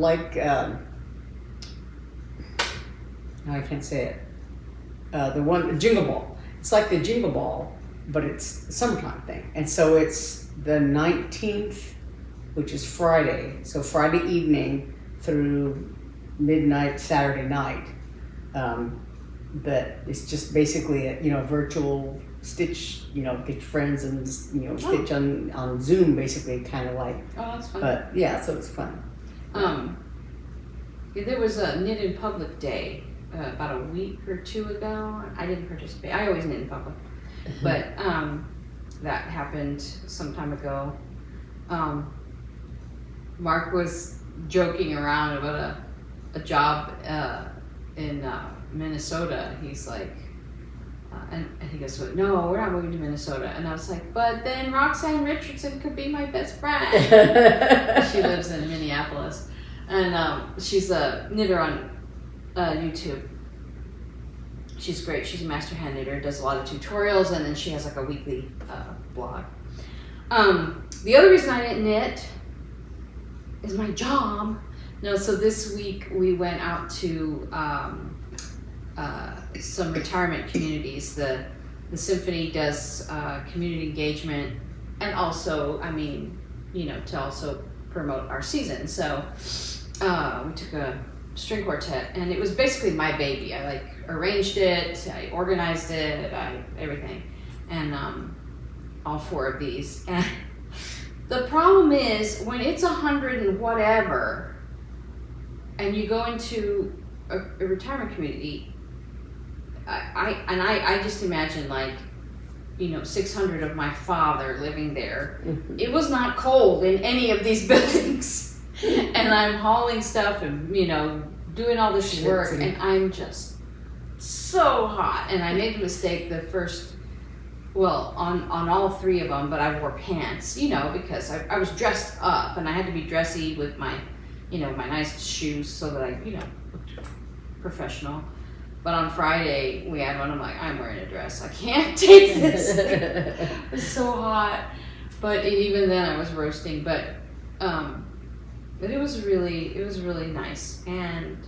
can't say it. The one Jingle Ball. It's like the Jingle Ball, but it's a summertime thing. And so it's the 19th, which is Friday. So Friday evening through midnight Saturday night. That it's just basically a virtual stitch. Get your friends and stitch on Zoom, basically, kind of like. Oh, that's fun. But yeah, so it's fun. There was a Knit in Public Day about a week or two ago. I didn't participate. I always knit in public, but that happened some time ago. Mark was joking around about a job in Minnesota. He's like, and he goes, "No, we're not moving to Minnesota." And I was like, "But then Roxanne Richardson could be my best friend." She lives in Minneapolis, and she's a knitter on YouTube. She's great. She's a master hand knitter, does a lot of tutorials, and then she has like a weekly blog. The other reason I didn't knit is my job. No, so this week we went out to some retirement communities. The Symphony does community engagement, and also, to also promote our season. So we took a string quartet, and it was basically my baby. I arranged it, I organized it, everything, and all 4 of these. And the problem is when it's 100 and whatever, and you go into a retirement community, I just imagine 600 of my father living there. Mm-hmm. It was not cold in any of these buildings, and I'm hauling stuff and doing all this work, and I'm just so hot. And I made a mistake the first, on all 3 of them, but I wore pants, because I was dressed up, and I had to be dressy with my, my nice shoes so that I, looked professional. But on Friday, we had one. I'm like, I'm wearing a dress. I can't take this. It's so hot. But even then, I was roasting. But it was really nice. And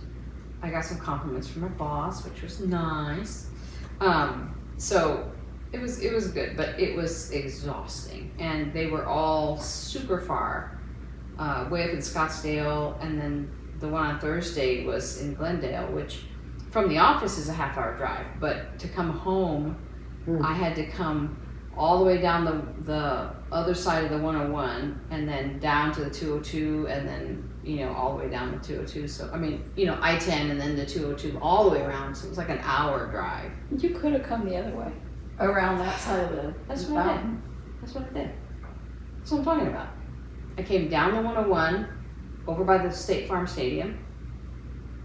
I got some compliments from my boss, which was nice. So it was good, but it was exhausting. And they were all super far, way up in Scottsdale, and then the one on Thursday was in Glendale, which from the office is a half-hour drive, but to come home, I had to come all the way down the other side of the 101, and then down to the 202, and then, all the way down the 202. So, I-10 and then the 202 all the way around. So it was like an hour drive. You could have come the other way, around that side of the That's what I did. That's what I did. That's what I'm talking about. I came down the 101, over by the State Farm Stadium,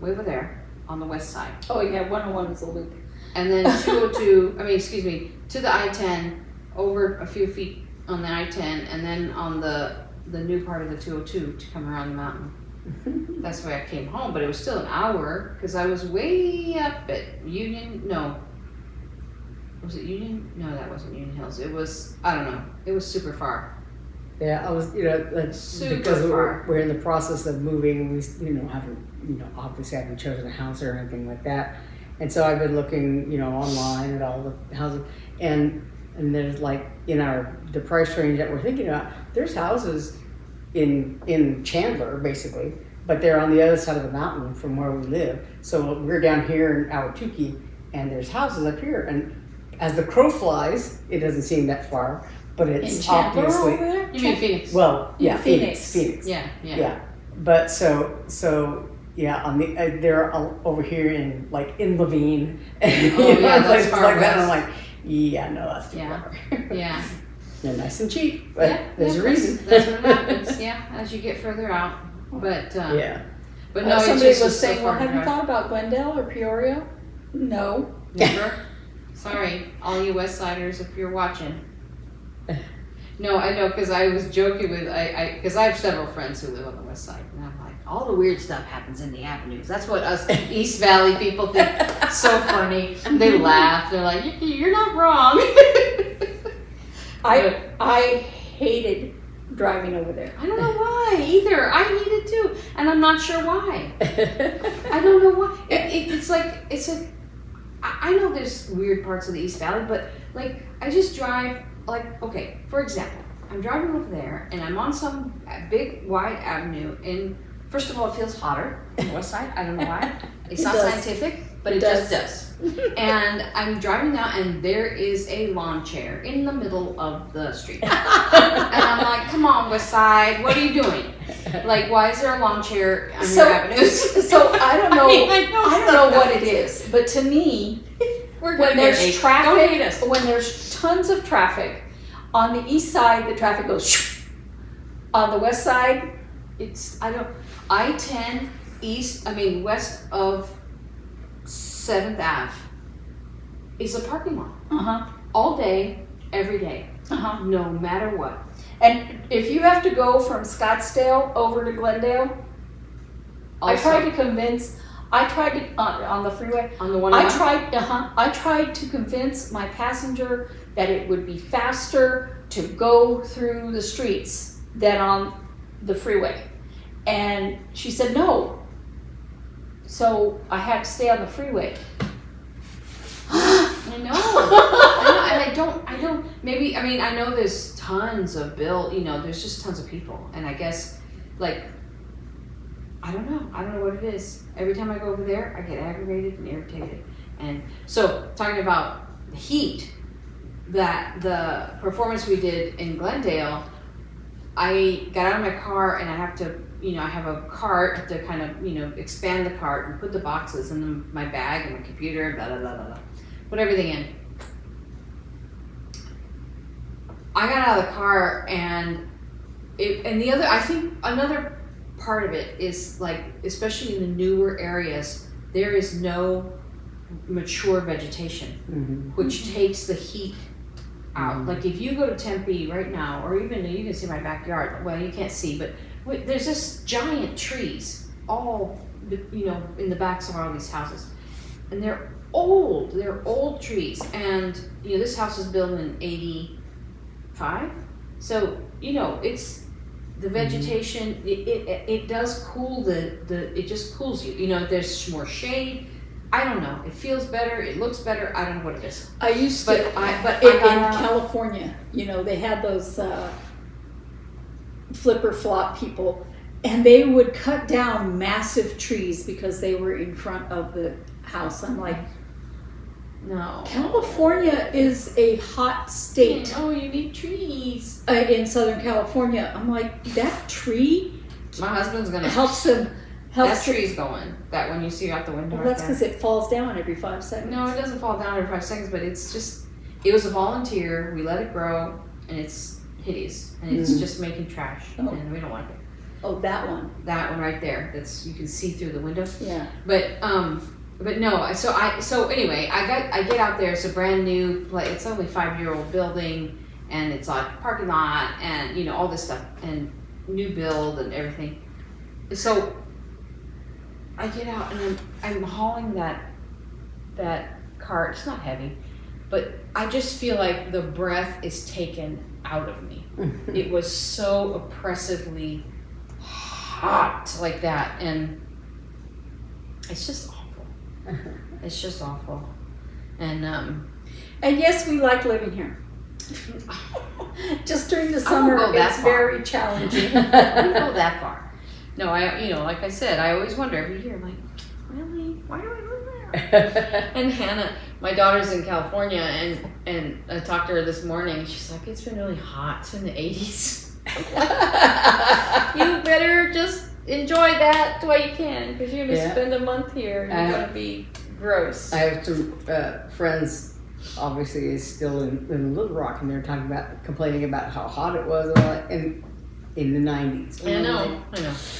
way over there, on the west side. Oh yeah, 101 is a loop. And then 202, to the I-10, over a few feet on the I-10, and then on the new part of the 202 to come around the mountain. That's why I came home, but it was still an hour, because I was way up at Union, no. Was it Union? No, that wasn't Union Hills. It was, I don't know, it was super far. Yeah, I was, super because far. we're in the process of moving, we, obviously haven't chosen a house or anything like that. And so I've been looking, online at all the houses, and there's in the price range that we're thinking about, there's houses in Chandler, basically, but they're on the other side of the mountain from where we live. So we're down here in Ahwatukee, and there's houses up here, and as the crow flies, it doesn't seem that far. But it's obviously. Over there? You mean Phoenix? Well, yeah, Phoenix. Yeah. But so yeah, on the they're over here in Levine, and that's far like that. west. And I'm like, yeah, no, that's too far. Yeah. They're nice and cheap, but there's a reason. That's what happens. Yeah, as you get further out. But But no, somebody it's just was saying, so well, far have you drive. thought about Glendale or Peoria? No. Never. Sorry, all you West Siders, if you're watching. No, I know, because I was joking with, because I have several friends who live on the west side, and I'm like, all the weird stuff happens in the avenues. That's what us East Valley people think so funny. They laugh. They're like, you're not wrong. I hated driving over there. I don't know why either. I hate it too, and I'm not sure why. I don't know why. It's like I know there's weird parts of the East Valley, but like I just drive like, okay, for example, I'm driving over there and I'm on some big wide avenue, and first of all, it feels hotter on the west side. I don't know why. It's not scientific, but it just does. And I'm driving now, and there is a lawn chair in the middle of the street. And I'm like, come on, west side, what are you doing? Like, why is there a lawn chair on your avenues? So I don't know. I don't know what it is, but to me, when there's traffic, when there's tons of traffic on the east side, the traffic goes shoo. On the west side, it's I-10 west of 7th Ave is a parking lot. All day, every day, no matter what. And if you have to go from Scottsdale over to Glendale, I tried to on the freeway. On the 101? I tried to convince my passenger that it would be faster to go through the streets than on the freeway. And she said no. So I had to stay on the freeway. I know. And I don't, maybe, I know there's tons of there's just tons of people. And I guess, like, I don't know what it is. Every time I go over there, I get aggravated and irritated. And so, talking about the heat, that the performance we did in Glendale, I got out of my car and I have to, I have a cart to kind of, expand the cart and put the boxes in my bag and my computer, blah, blah, blah, blah, blah. Put everything in. I got out of the car and I think another part of it is, like, especially in the newer areas, there is no mature vegetation, which takes the heat out. Like, if you go to Tempe right now, or even, you can see my backyard, well, you can't see, but there's just giant trees all, in the backs of all these houses. And they're old trees. And, this house was built in 85. So, it's the vegetation, it does cool it just cools you. There's more shade. I don't know. It feels better. It looks better. I don't know what it is. I used to, in California, they had those flipper flop people, and they would cut down massive trees because they were in front of the house. I'm like, no. California is a hot state. Oh, you need trees. In Southern California. I'm like, that tree? My husband's going to helps them. That tree's going. That one you see out the window. Well, that's because it falls down every 5 seconds. No, it doesn't fall down every 5 seconds, but it's just, it was a volunteer. We let it grow, and it's hideous, and it's just making trash, and we don't like it. Oh, that one. That one right there. You can see through the window. Yeah. But no. So anyway, I get out there. It's a brand new, it's only 5-year-old building, and it's like a parking lot, and all this stuff, and new build and everything. So I get out and I'm hauling that cart. It's not heavy, but I just feel like the breath is taken out of me. It was so oppressively hot like that, and it's just awful. It's just awful. And yes, we like living here. Just during the summer, it's very challenging. I don't go that far. No, like I said, I always wonder every year, like, really? Why do I live there? And Hannah, my daughter's in California, and I talked to her this morning. She's like, it's been really hot. It's in the 80s. You better just enjoy that while you can, because you're going to spend a month here, and you're going to be gross. I have some friends, obviously, is still in Little Rock, and they're complaining about how hot it was and all that. And in the 90s. I know.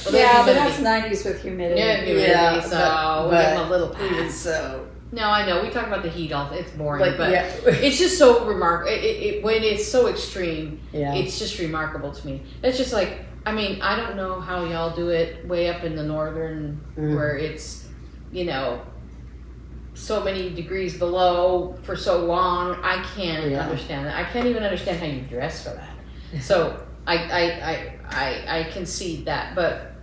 Well, yeah, but that's 90s with humidity. Yeah, so we'll give them a little pass. So No, I know. We talk about the heat all. It's boring, but yeah. it's just so remarkable. When it's so extreme, Yeah. it's just remarkable to me. It's just like, I mean, I don't know how y'all do it way up in the northern where it's, you know, so many degrees below for so long. I can't understand that. I can't even understand how you dress for that. So I concede that, but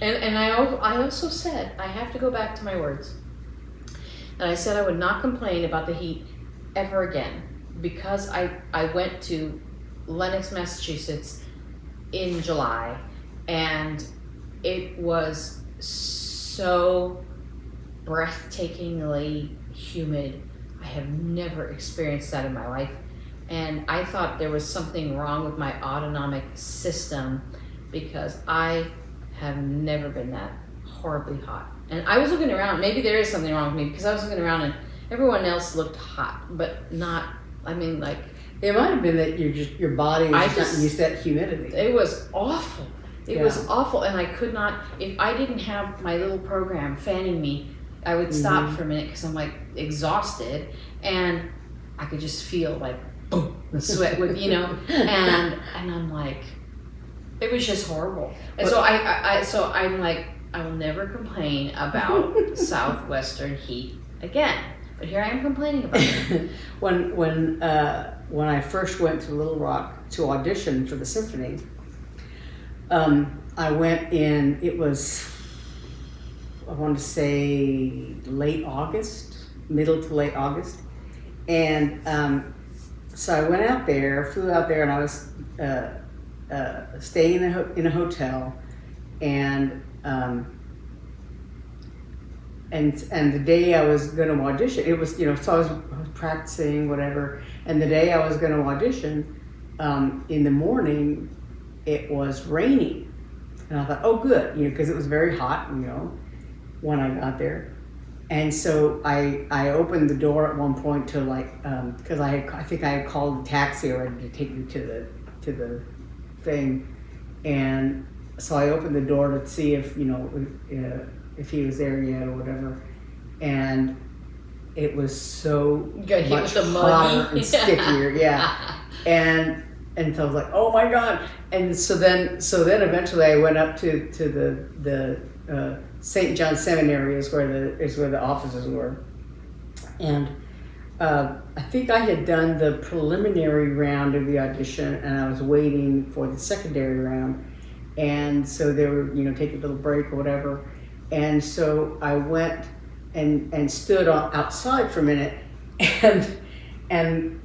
and I also said I have to go back to my words. And I said I would not complain about the heat ever again because I went to Lenox, Massachusetts in July, and it was so breathtakingly humid. I have never experienced that in my life. And I thought there was something wrong with my autonomic system because I have never been that horribly hot. And I was looking around, maybe there is something wrong with me because I was looking around and everyone else looked hot, but not, I mean, like. It might have been that your body is just not used to that humidity. It was awful. It was awful, and I could not, if I didn't have my little program fanning me, I would stop for a minute because I'm like exhausted, and I could just feel like, boom, the sweat would, you know, and I'm like, it was just horrible. And so I'm like, I will never complain about Southwestern heat again. But here I am complaining about it. When I first went to Little Rock to audition for the symphony, I went in. It was, I want to say, late August, middle to late August, and so I went out there, flew out there, and I was staying in a hotel, and the day I was going to audition, it was, you know, so I was practicing, whatever, and the day I was going to audition, in the morning, it was raining, and I thought, oh, good, you know, because it was very hot, you know, when I got there, and so I opened the door at one point to like, because I think I had called a taxi already to take me to the thing, and so I opened the door to see if, you know, if he was there yet or whatever, and it was so much hotter and stickier, and so I was like, oh my god, and so then eventually I went up to the St. John Seminary is where the offices were, and I think I had done the preliminary round of the audition, and I was waiting for the secondary round, and so they were, you know, taking a little break or whatever. And so I went and stood outside for a minute, and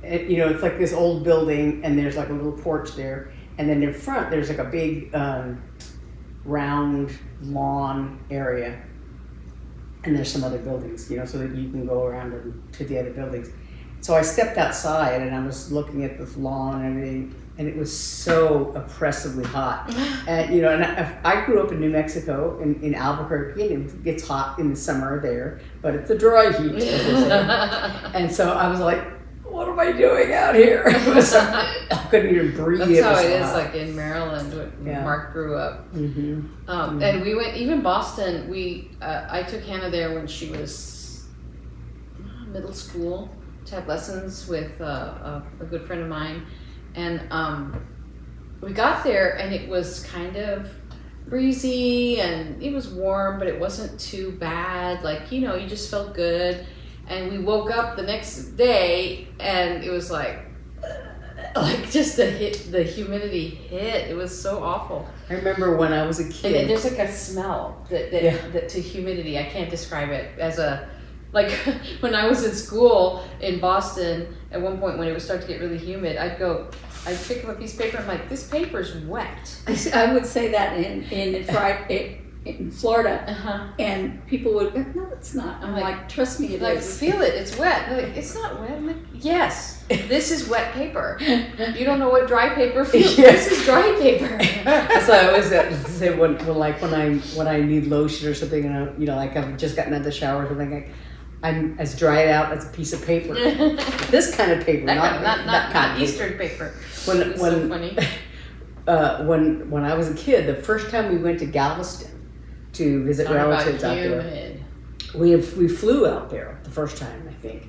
you know, it's like this old building, and there's like a little porch there, and then in front there's like a big round lawn area, and there's some other buildings, you know, so that you can go around to the other buildings. So I stepped outside and I was looking at this lawn and everything, and it was so oppressively hot. And you know, and I grew up in New Mexico, in Albuquerque, and it gets hot in the summer there, but it's a dry heat. And so I was like, what am I doing out here? I couldn't even breathe. That's how it is, like in Maryland, where Mark grew up. And we went, even Boston, I took Hannah there when she was middle school to have lessons with a good friend of mine. And we got there, and it was kind of breezy, and it was warm, but it wasn't too bad. Like, you know, you just felt good. And we woke up the next day, and it was like just the humidity hit. It was so awful. I remember when I was a kid. And there's like a smell that to humidity. I can't describe it as a. Like, when I was in school in Boston, at one point when it would start to get really humid, I'd pick up a piece of paper, I'm like, this paper's wet. I would say that in Florida, and people would go, no, it's not. I'm like, trust me, it is. Feel it, it's wet. They're like, it's not wet. I'm like, yes, this is wet paper. You don't know what dry paper feels. This is dry paper. So I always say when I need lotion or something, and you know, like I've just gotten out of the shower or something, like, I'm as dried out as a piece of paper. This kind of paper, not Eastern paper. When so funny. When I was a kid, the first time we went to Galveston to visit relatives out there. we flew out there the first time, I think.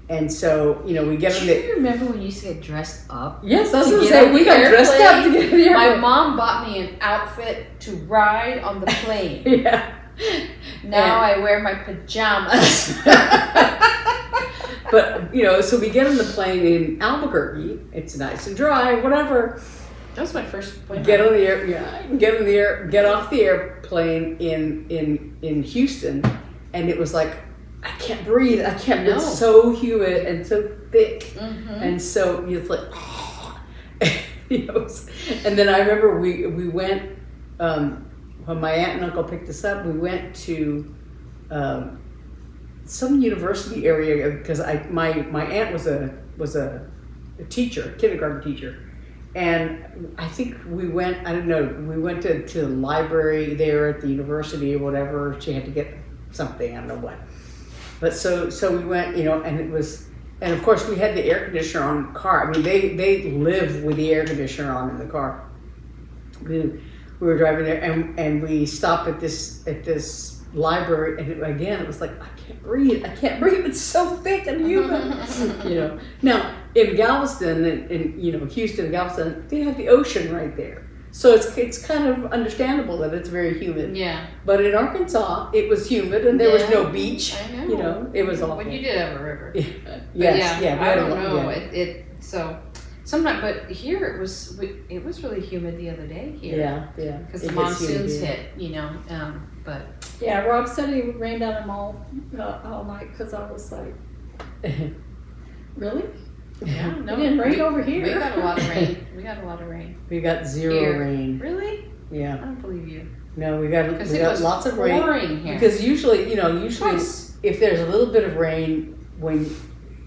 And so, you know, we get on Do you remember when you used to get dressed up? Yes, that's To what I'm get saying. on We the got dressed up to airplane? get on the My airplane. mom bought me an outfit to ride on the plane. Yeah. Now I wear my pajamas. But, you know, so we get on the plane in Albuquerque. It's nice and dry, whatever. That was my first plane. Get on the air, yeah. Get off the airplane in Houston, and it was like, I can't breathe. I can't. No. It's so humid and so thick, Mm-hmm. and so it's like, you know. And then I remember we went when my aunt and uncle picked us up. We went to some university area because my aunt was a teacher, kindergarten teacher. And I think we went, I don't know, we went to the library there at the university or whatever. She had to get something, I don't know what. But so we went, you know, and it was, and of course we had the air conditioner on the car. I mean, they live with the air conditioner on in the car. We were driving there and we stopped at this library, and again, it was like, I can't breathe. It's so thick and humid. You know. Now, in Galveston, in you know, Houston and Galveston, they have the ocean right there. So it's kind of understandable that it's very humid. Yeah. But in Arkansas, it was humid and there was no beach. I know. You know, it was awful. But you did have a river. Yes, yeah, we I had a don't lot- know. yeah. So sometimes, but here it was really humid the other day here. Yeah. Because It the gets humid monsoons here. hit, you know. But Yeah, Rob said he rained on him all night because I was like, really? yeah, no, It didn't rain over here. We got a lot of rain. We got a lot of rain. We got zero Here. rain. Really? I Yeah. don't believe you. No, we got Because it was lots of rain. pouring here. Because usually Twice. if there's a little bit of rain, when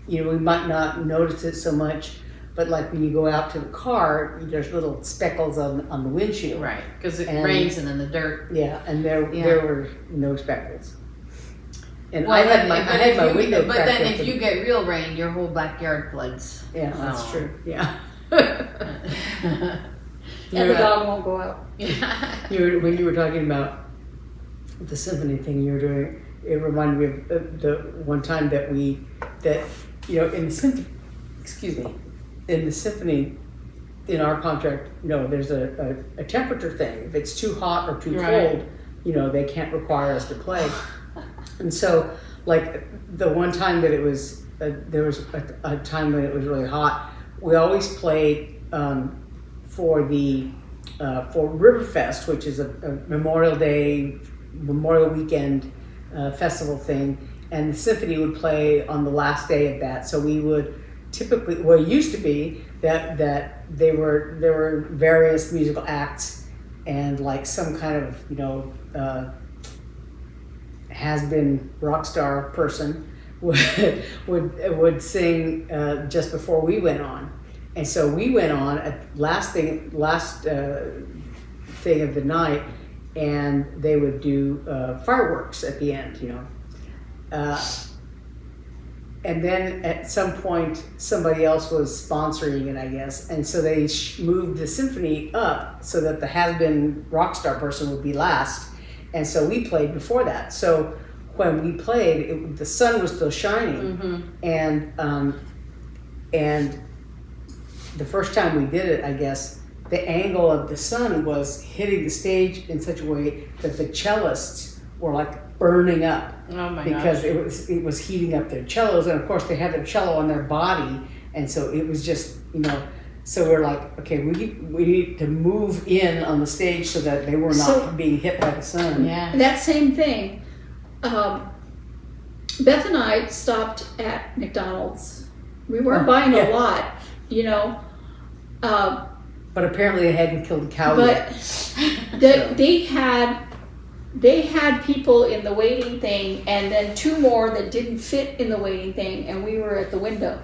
you know, we might not notice it so much, but like when you go out to the car, there's little speckles on the windshield. Right, because it And- rains and then the dirt. Yeah, and there were no speckles. And Well, I had my window but cracked then open. if you get real rain, your whole backyard floods. Yeah, that's So. true. Yeah. And the dog won't go out. When you were talking about the symphony thing you were doing, it reminded me of the one time that you know, in the symphony, in the symphony, in our contract, no, there's a temperature thing. If it's too hot or too Right. cold, you know, they can't require us to play. And so, like the one time that it was, there was a time when it was really hot. We always played for Riverfest, which is a Memorial Day, Memorial Weekend festival thing, and the symphony would play on the last day of that. So we would typically, well, it used to be that there were various musical acts, and like some kind of, you know, has-been rock star person would sing just before we went on. And so we went on at last thing of the night, and they would do fireworks at the end, you know. And then at some point, somebody else was sponsoring it, I guess. And so they moved the symphony up so that the has-been rock star person would be last. And so we played before that. So when we played, the sun was still shining. Mm-hmm. And the first time we did it, I guess, the angle of the sun was hitting the stage in such a way that the cellists were like burning up. Oh my Because gosh. it was heating up their cellos, and of course they have their cello on their body, and so it was just, you know, so we're like, okay, we need to move in on the stage so that they were not So- being hit by the sun. Yeah. That same thing. Beth and I stopped at McDonald's. We weren't Oh, buying yeah. a lot, you know. But apparently they hadn't killed a cow But yet. they had people in the waiting thing, and then two more that didn't fit in the waiting thing, and we were at the window.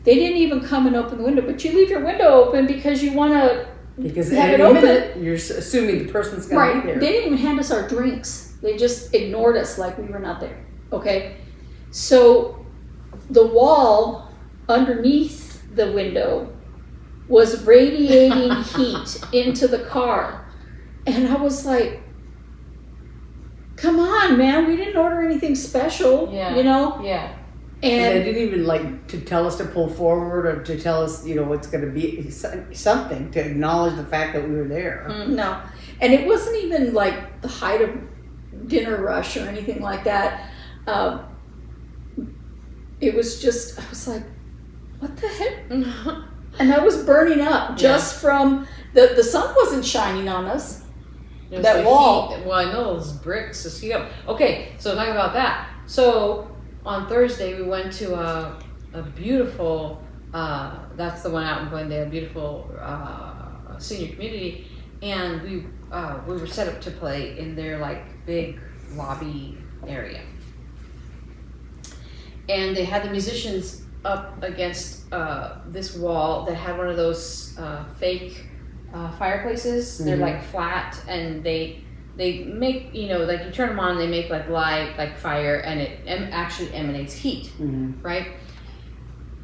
They didn't even come and open the window, but you leave your window open because you want to Because have at it any open. minute you're assuming the person's going to Right. be there. They didn't even hand us our drinks. They just ignored us like we were not there. Okay. So the wall underneath the window was radiating heat into the car. And I was like, come on, man, we didn't order anything special, Yeah. you know? Yeah. And they And didn't even like to tell us to pull forward or to tell us, you know, what's going to be something to acknowledge the fact that we were there. no. And it wasn't even like the height of dinner rush or anything like that. It was just, I was like, what the heck? And I was burning up just from, the sun wasn't shining on us. It was That the wall. heat. Well, I know those bricks. Just heat up. Okay, so talking about that. So on Thursday we went to a beautiful. That's the one out in Glendale. Beautiful senior community, and we were set up to play in their like big lobby area, and they had the musicians up against this wall that had one of those fake fireplaces. They're like flat, and they make, you know, like you turn them on, they make like light, like fire, and it actually emanates heat, right?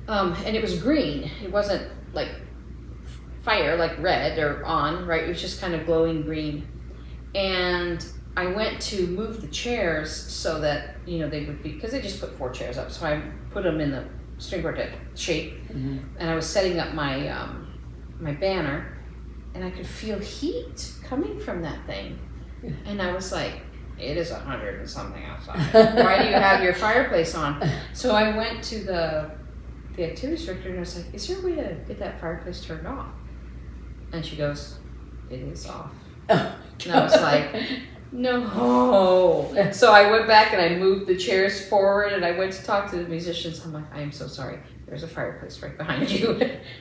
And it was green. It wasn't like fire, like red or on, right? It was just kind of glowing green. And I went to move the chairs so that, you know, they would be, because they just put 4 chairs up. So I put them in the string quartet shape, and I was setting up my my banner, and I could feel heat coming from that thing. And I was like, it is 100 and something outside. Why do you have your fireplace on? So I went to the activities director and I was like, is there a way to get that fireplace turned off? And she goes, it is off. And I was like, no. So I went back and I moved the chairs forward and I went to talk to the musicians. I'm like, I am so sorry. There's a fireplace right behind you.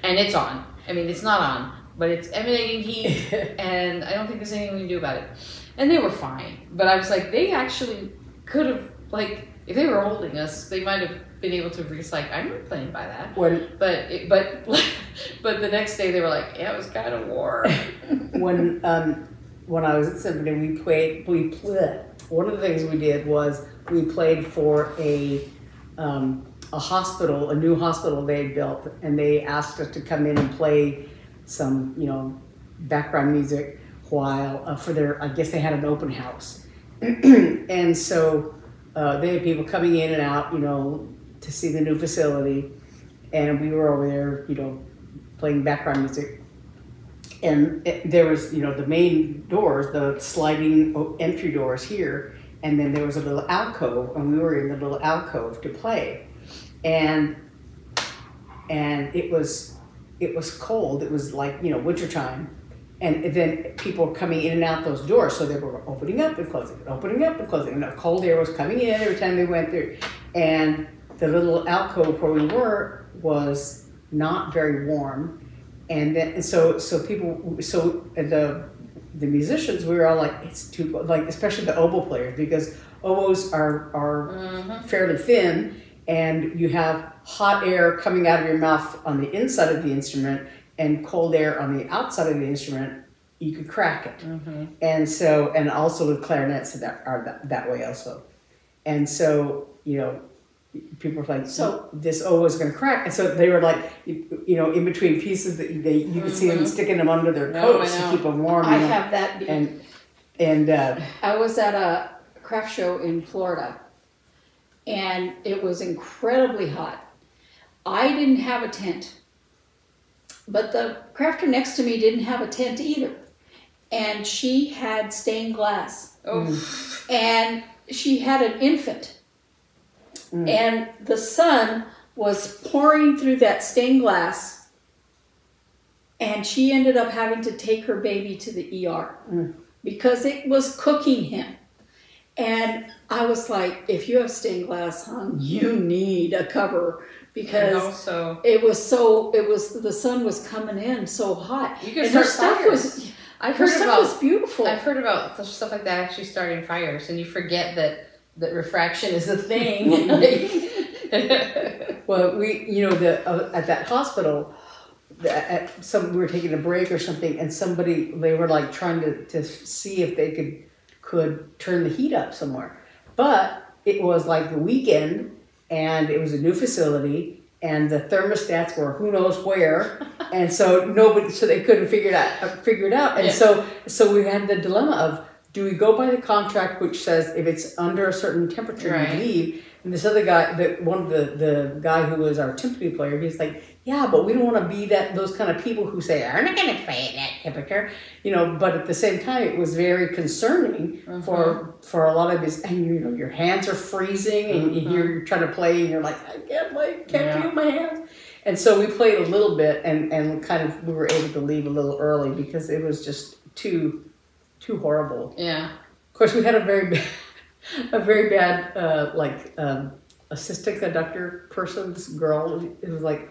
And it's on. I mean, it's not on, but it's emanating heat, and I don't think there's anything we can do about it. And they were fine. But I was like, they actually could have, like, if they were holding us, they might have been able to recycle. I'm not playing by that. But the next day they were like, yeah, it was kind of warm. When I was at Symphony, we played. One of the things we did was we played for a hospital, a new hospital they had built, and they asked us to come in and play some, you know, background music while for their. I guess they had an open house, and so they had people coming in and out, you know, to see the new facility, and we were over there, you know, playing background music. And there was, you know, the main doors, the sliding entry doors here, and then there was a little alcove, and we were in the little alcove to play, and it was cold. It was like, you know, wintertime, and then people were coming in and out those doors, so they were opening up and closing, opening up and closing, and the cold air was coming in every time they went through, and the little alcove where we were was not very warm. And then, so the musicians, we were all like, it's too, like, especially the oboe players, because oboes are fairly thin, and you have hot air coming out of your mouth on the inside of the instrument and cold air on the outside of the instrument. You could crack it. And so, and also with clarinets that are that way also. And so, you know, people were like, so this oboe is going to crack. And so they were like, you know, in between pieces that you could see them sticking them under their coats to keep them warm. I have that. And I was at a craft show in Florida, and it was incredibly hot. I didn't have a tent, but the crafter next to me didn't have a tent either. And she had stained glass. And she had an infant. And the sun was pouring through that stained glass, and she ended up having to take her baby to the ER because it was cooking him. And I was like, if you have stained glass, hon, you need a cover, because the sun was coming in so hot. You could and her start stuff fires. her stuff was beautiful. I've heard about stuff like that actually starting fires, and you forget that refraction is a thing. Well, we, you know, at that hospital, we were taking a break or something, and they were like trying to see if they could turn the heat up somewhere. But it was like the weekend, and it was a new facility, and the thermostats were who knows where, and so they couldn't figure it out. And so we had the dilemma of, do we go by the contract which says if it's under a certain temperature Right. you leave? And this other guy, the guy who was our timpani player, he's like, yeah, but we don't want to be those kind of people who say, I'm not going to play at that temperature, But at the same time, it was very concerning for a lot of his, and your hands are freezing, and you're trying to play, and you're like, I can't play, can't feel my hands. And so we played a little bit, and kind of we were able to leave a little early because it was just too horrible. Yeah. Of course, we had a very bad assistant conductor person. This girl who was like,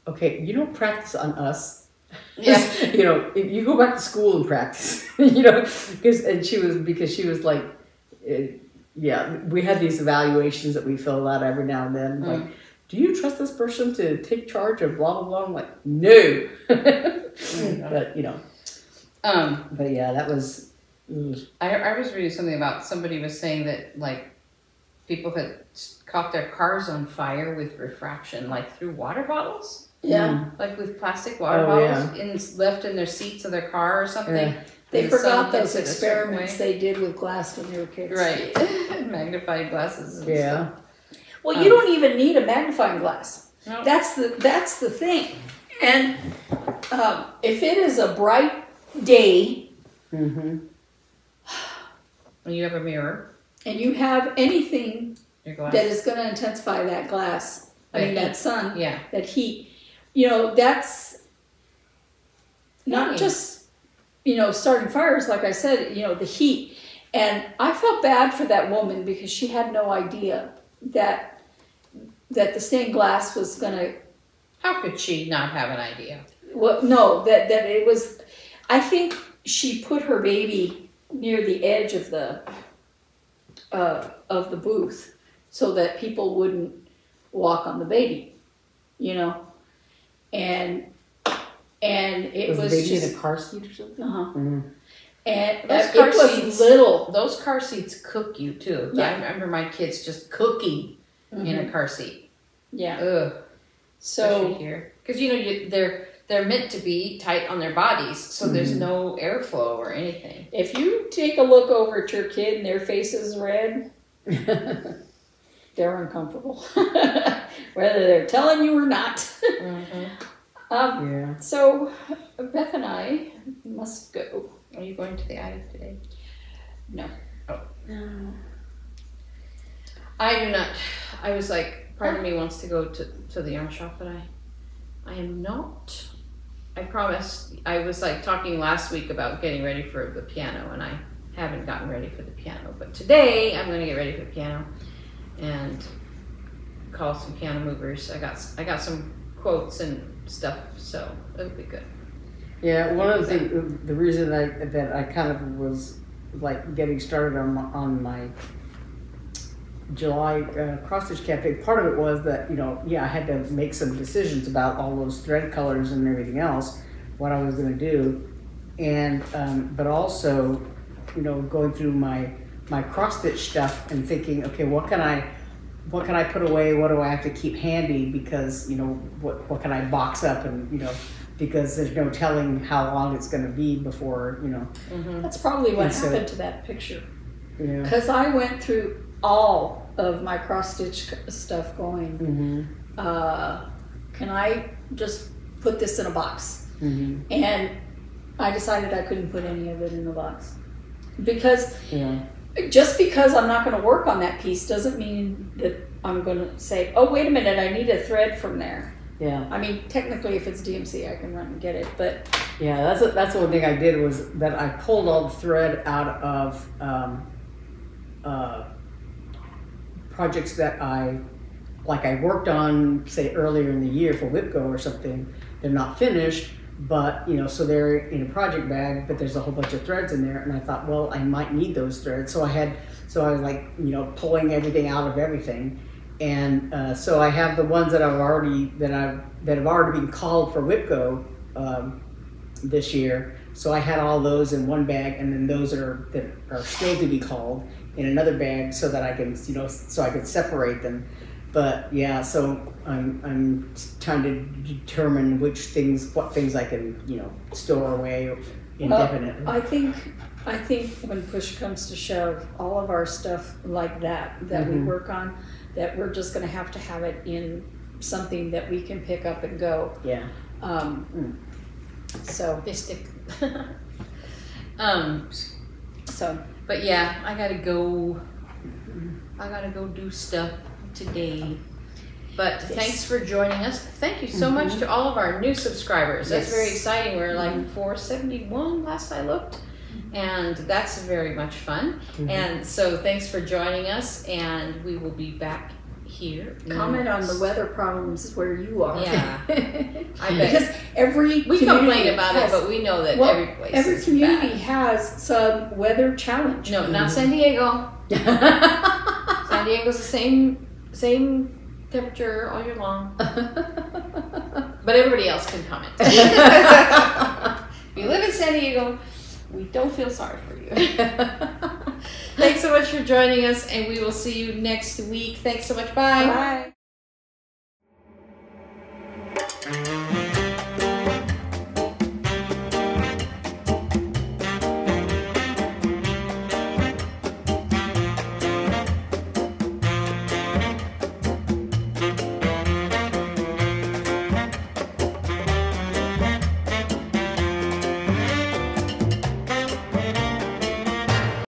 okay, you don't practice on us. Yeah. You go back to school and practice. Because she was like, we had these evaluations that we filled out every now and then. Like, do you trust this person to take charge of blah blah blah? I'm like, no. But but yeah, that was. I was reading something about somebody was saying that like people had caught their cars on fire with refraction, like through water bottles. Yeah. Like with plastic water bottles left in their seats of their car or something. Yeah. They And forgot some those hits it a certain experiments way. they did with glass when they were kids. Right. Magnifying glasses and Yeah. stuff. Well, you don't even need a magnifying glass. No. That's the thing. And if it is a bright day Mm-hmm. When you have a mirror, and you have anything your glass. that is going to intensify that glass, that sun, Yeah. that heat, that's not Yeah. just, starting fires, like I said, the heat. And I felt bad for that woman because she had no idea that the stained glass was going to, How could she not have an idea? well, no, that it was, I think she put her baby near the edge of the booth so that people wouldn't walk on the baby, and it was the baby just, in a car seat or something? uh-huh. Mm-hmm. And Those it car was seats- little. Those car seats cook you too. Yeah. I remember my kids just cooking in a car seat. Yeah. Ugh. So here, because they're meant to be tight on their bodies, so there's no airflow or anything. if you take a look over at your kid and their face is red, they're uncomfortable, whether they're telling you or not. Yeah. So Beth and I must go. Are you going to the attic today? No. Oh. I do not. I was like, part of me wants to go to the yarn shop, but I am not. I promised. I was like talking last week about getting ready for the piano, and I haven't gotten ready for the piano. But today I'm going to get ready for the piano and call some piano movers. I got some quotes and stuff, so it'll be good. Yeah, one of the reason that I kind of was like getting started on my July cross stitch cafe, part of it was that I had to make some decisions about all those thread colors and everything else, what I was going to do, and but also going through my cross stitch stuff and thinking, okay, what can I put away, what do I have to keep handy, because what can I box up, and because there's no telling how long it's going to be before That's probably what And so- happened to that picture. Yeah. Because I went through all of my cross stitch stuff going, can I just put this in a box? And I decided I couldn't put any of it in the box. Because just because I'm not going to work on that piece doesn't mean that I'm going to say, oh, wait a minute, I need a thread from there. Yeah. I mean, technically, if it's DMC, I can run and get it, but Yeah, that's one thing I did, was that I pulled all the thread out of projects that I worked on, say earlier in the year for Whipco or something. They're not finished, but so they're in a project bag, but there's a whole bunch of threads in there, and I thought, well, I might need those threads, so I was like pulling everything out of everything. And so I have the ones that have already been called for Whipco this year. So I had all those in one bag, and then those that are still to be called in another bag, so that I can so I could separate them. But yeah, so I'm trying to determine what things I can store away indefinitely. I think when push comes to shove, all of our stuff like that we work on, that we're just going to have it in something that we can pick up and go. Yeah. So Bistic. so But yeah, I gotta go do stuff today. But thanks for joining us. Thank you so much to all of our new subscribers. That's very exciting. We're like 471 last I looked. And that's very much fun. And so thanks for joining us, and we will be back here. comment on the weather problems where you are. Yeah. I bet. Because We complain about it, but we know that every place every is community bad. has some weather challenge. No, not San Diego. San Diego's the same temperature all year long. But everybody else can comment. If you live in San Diego, we don't feel sorry for you. Thanks so much for joining us, and we will see you next week. Thanks so much. Bye. Bye.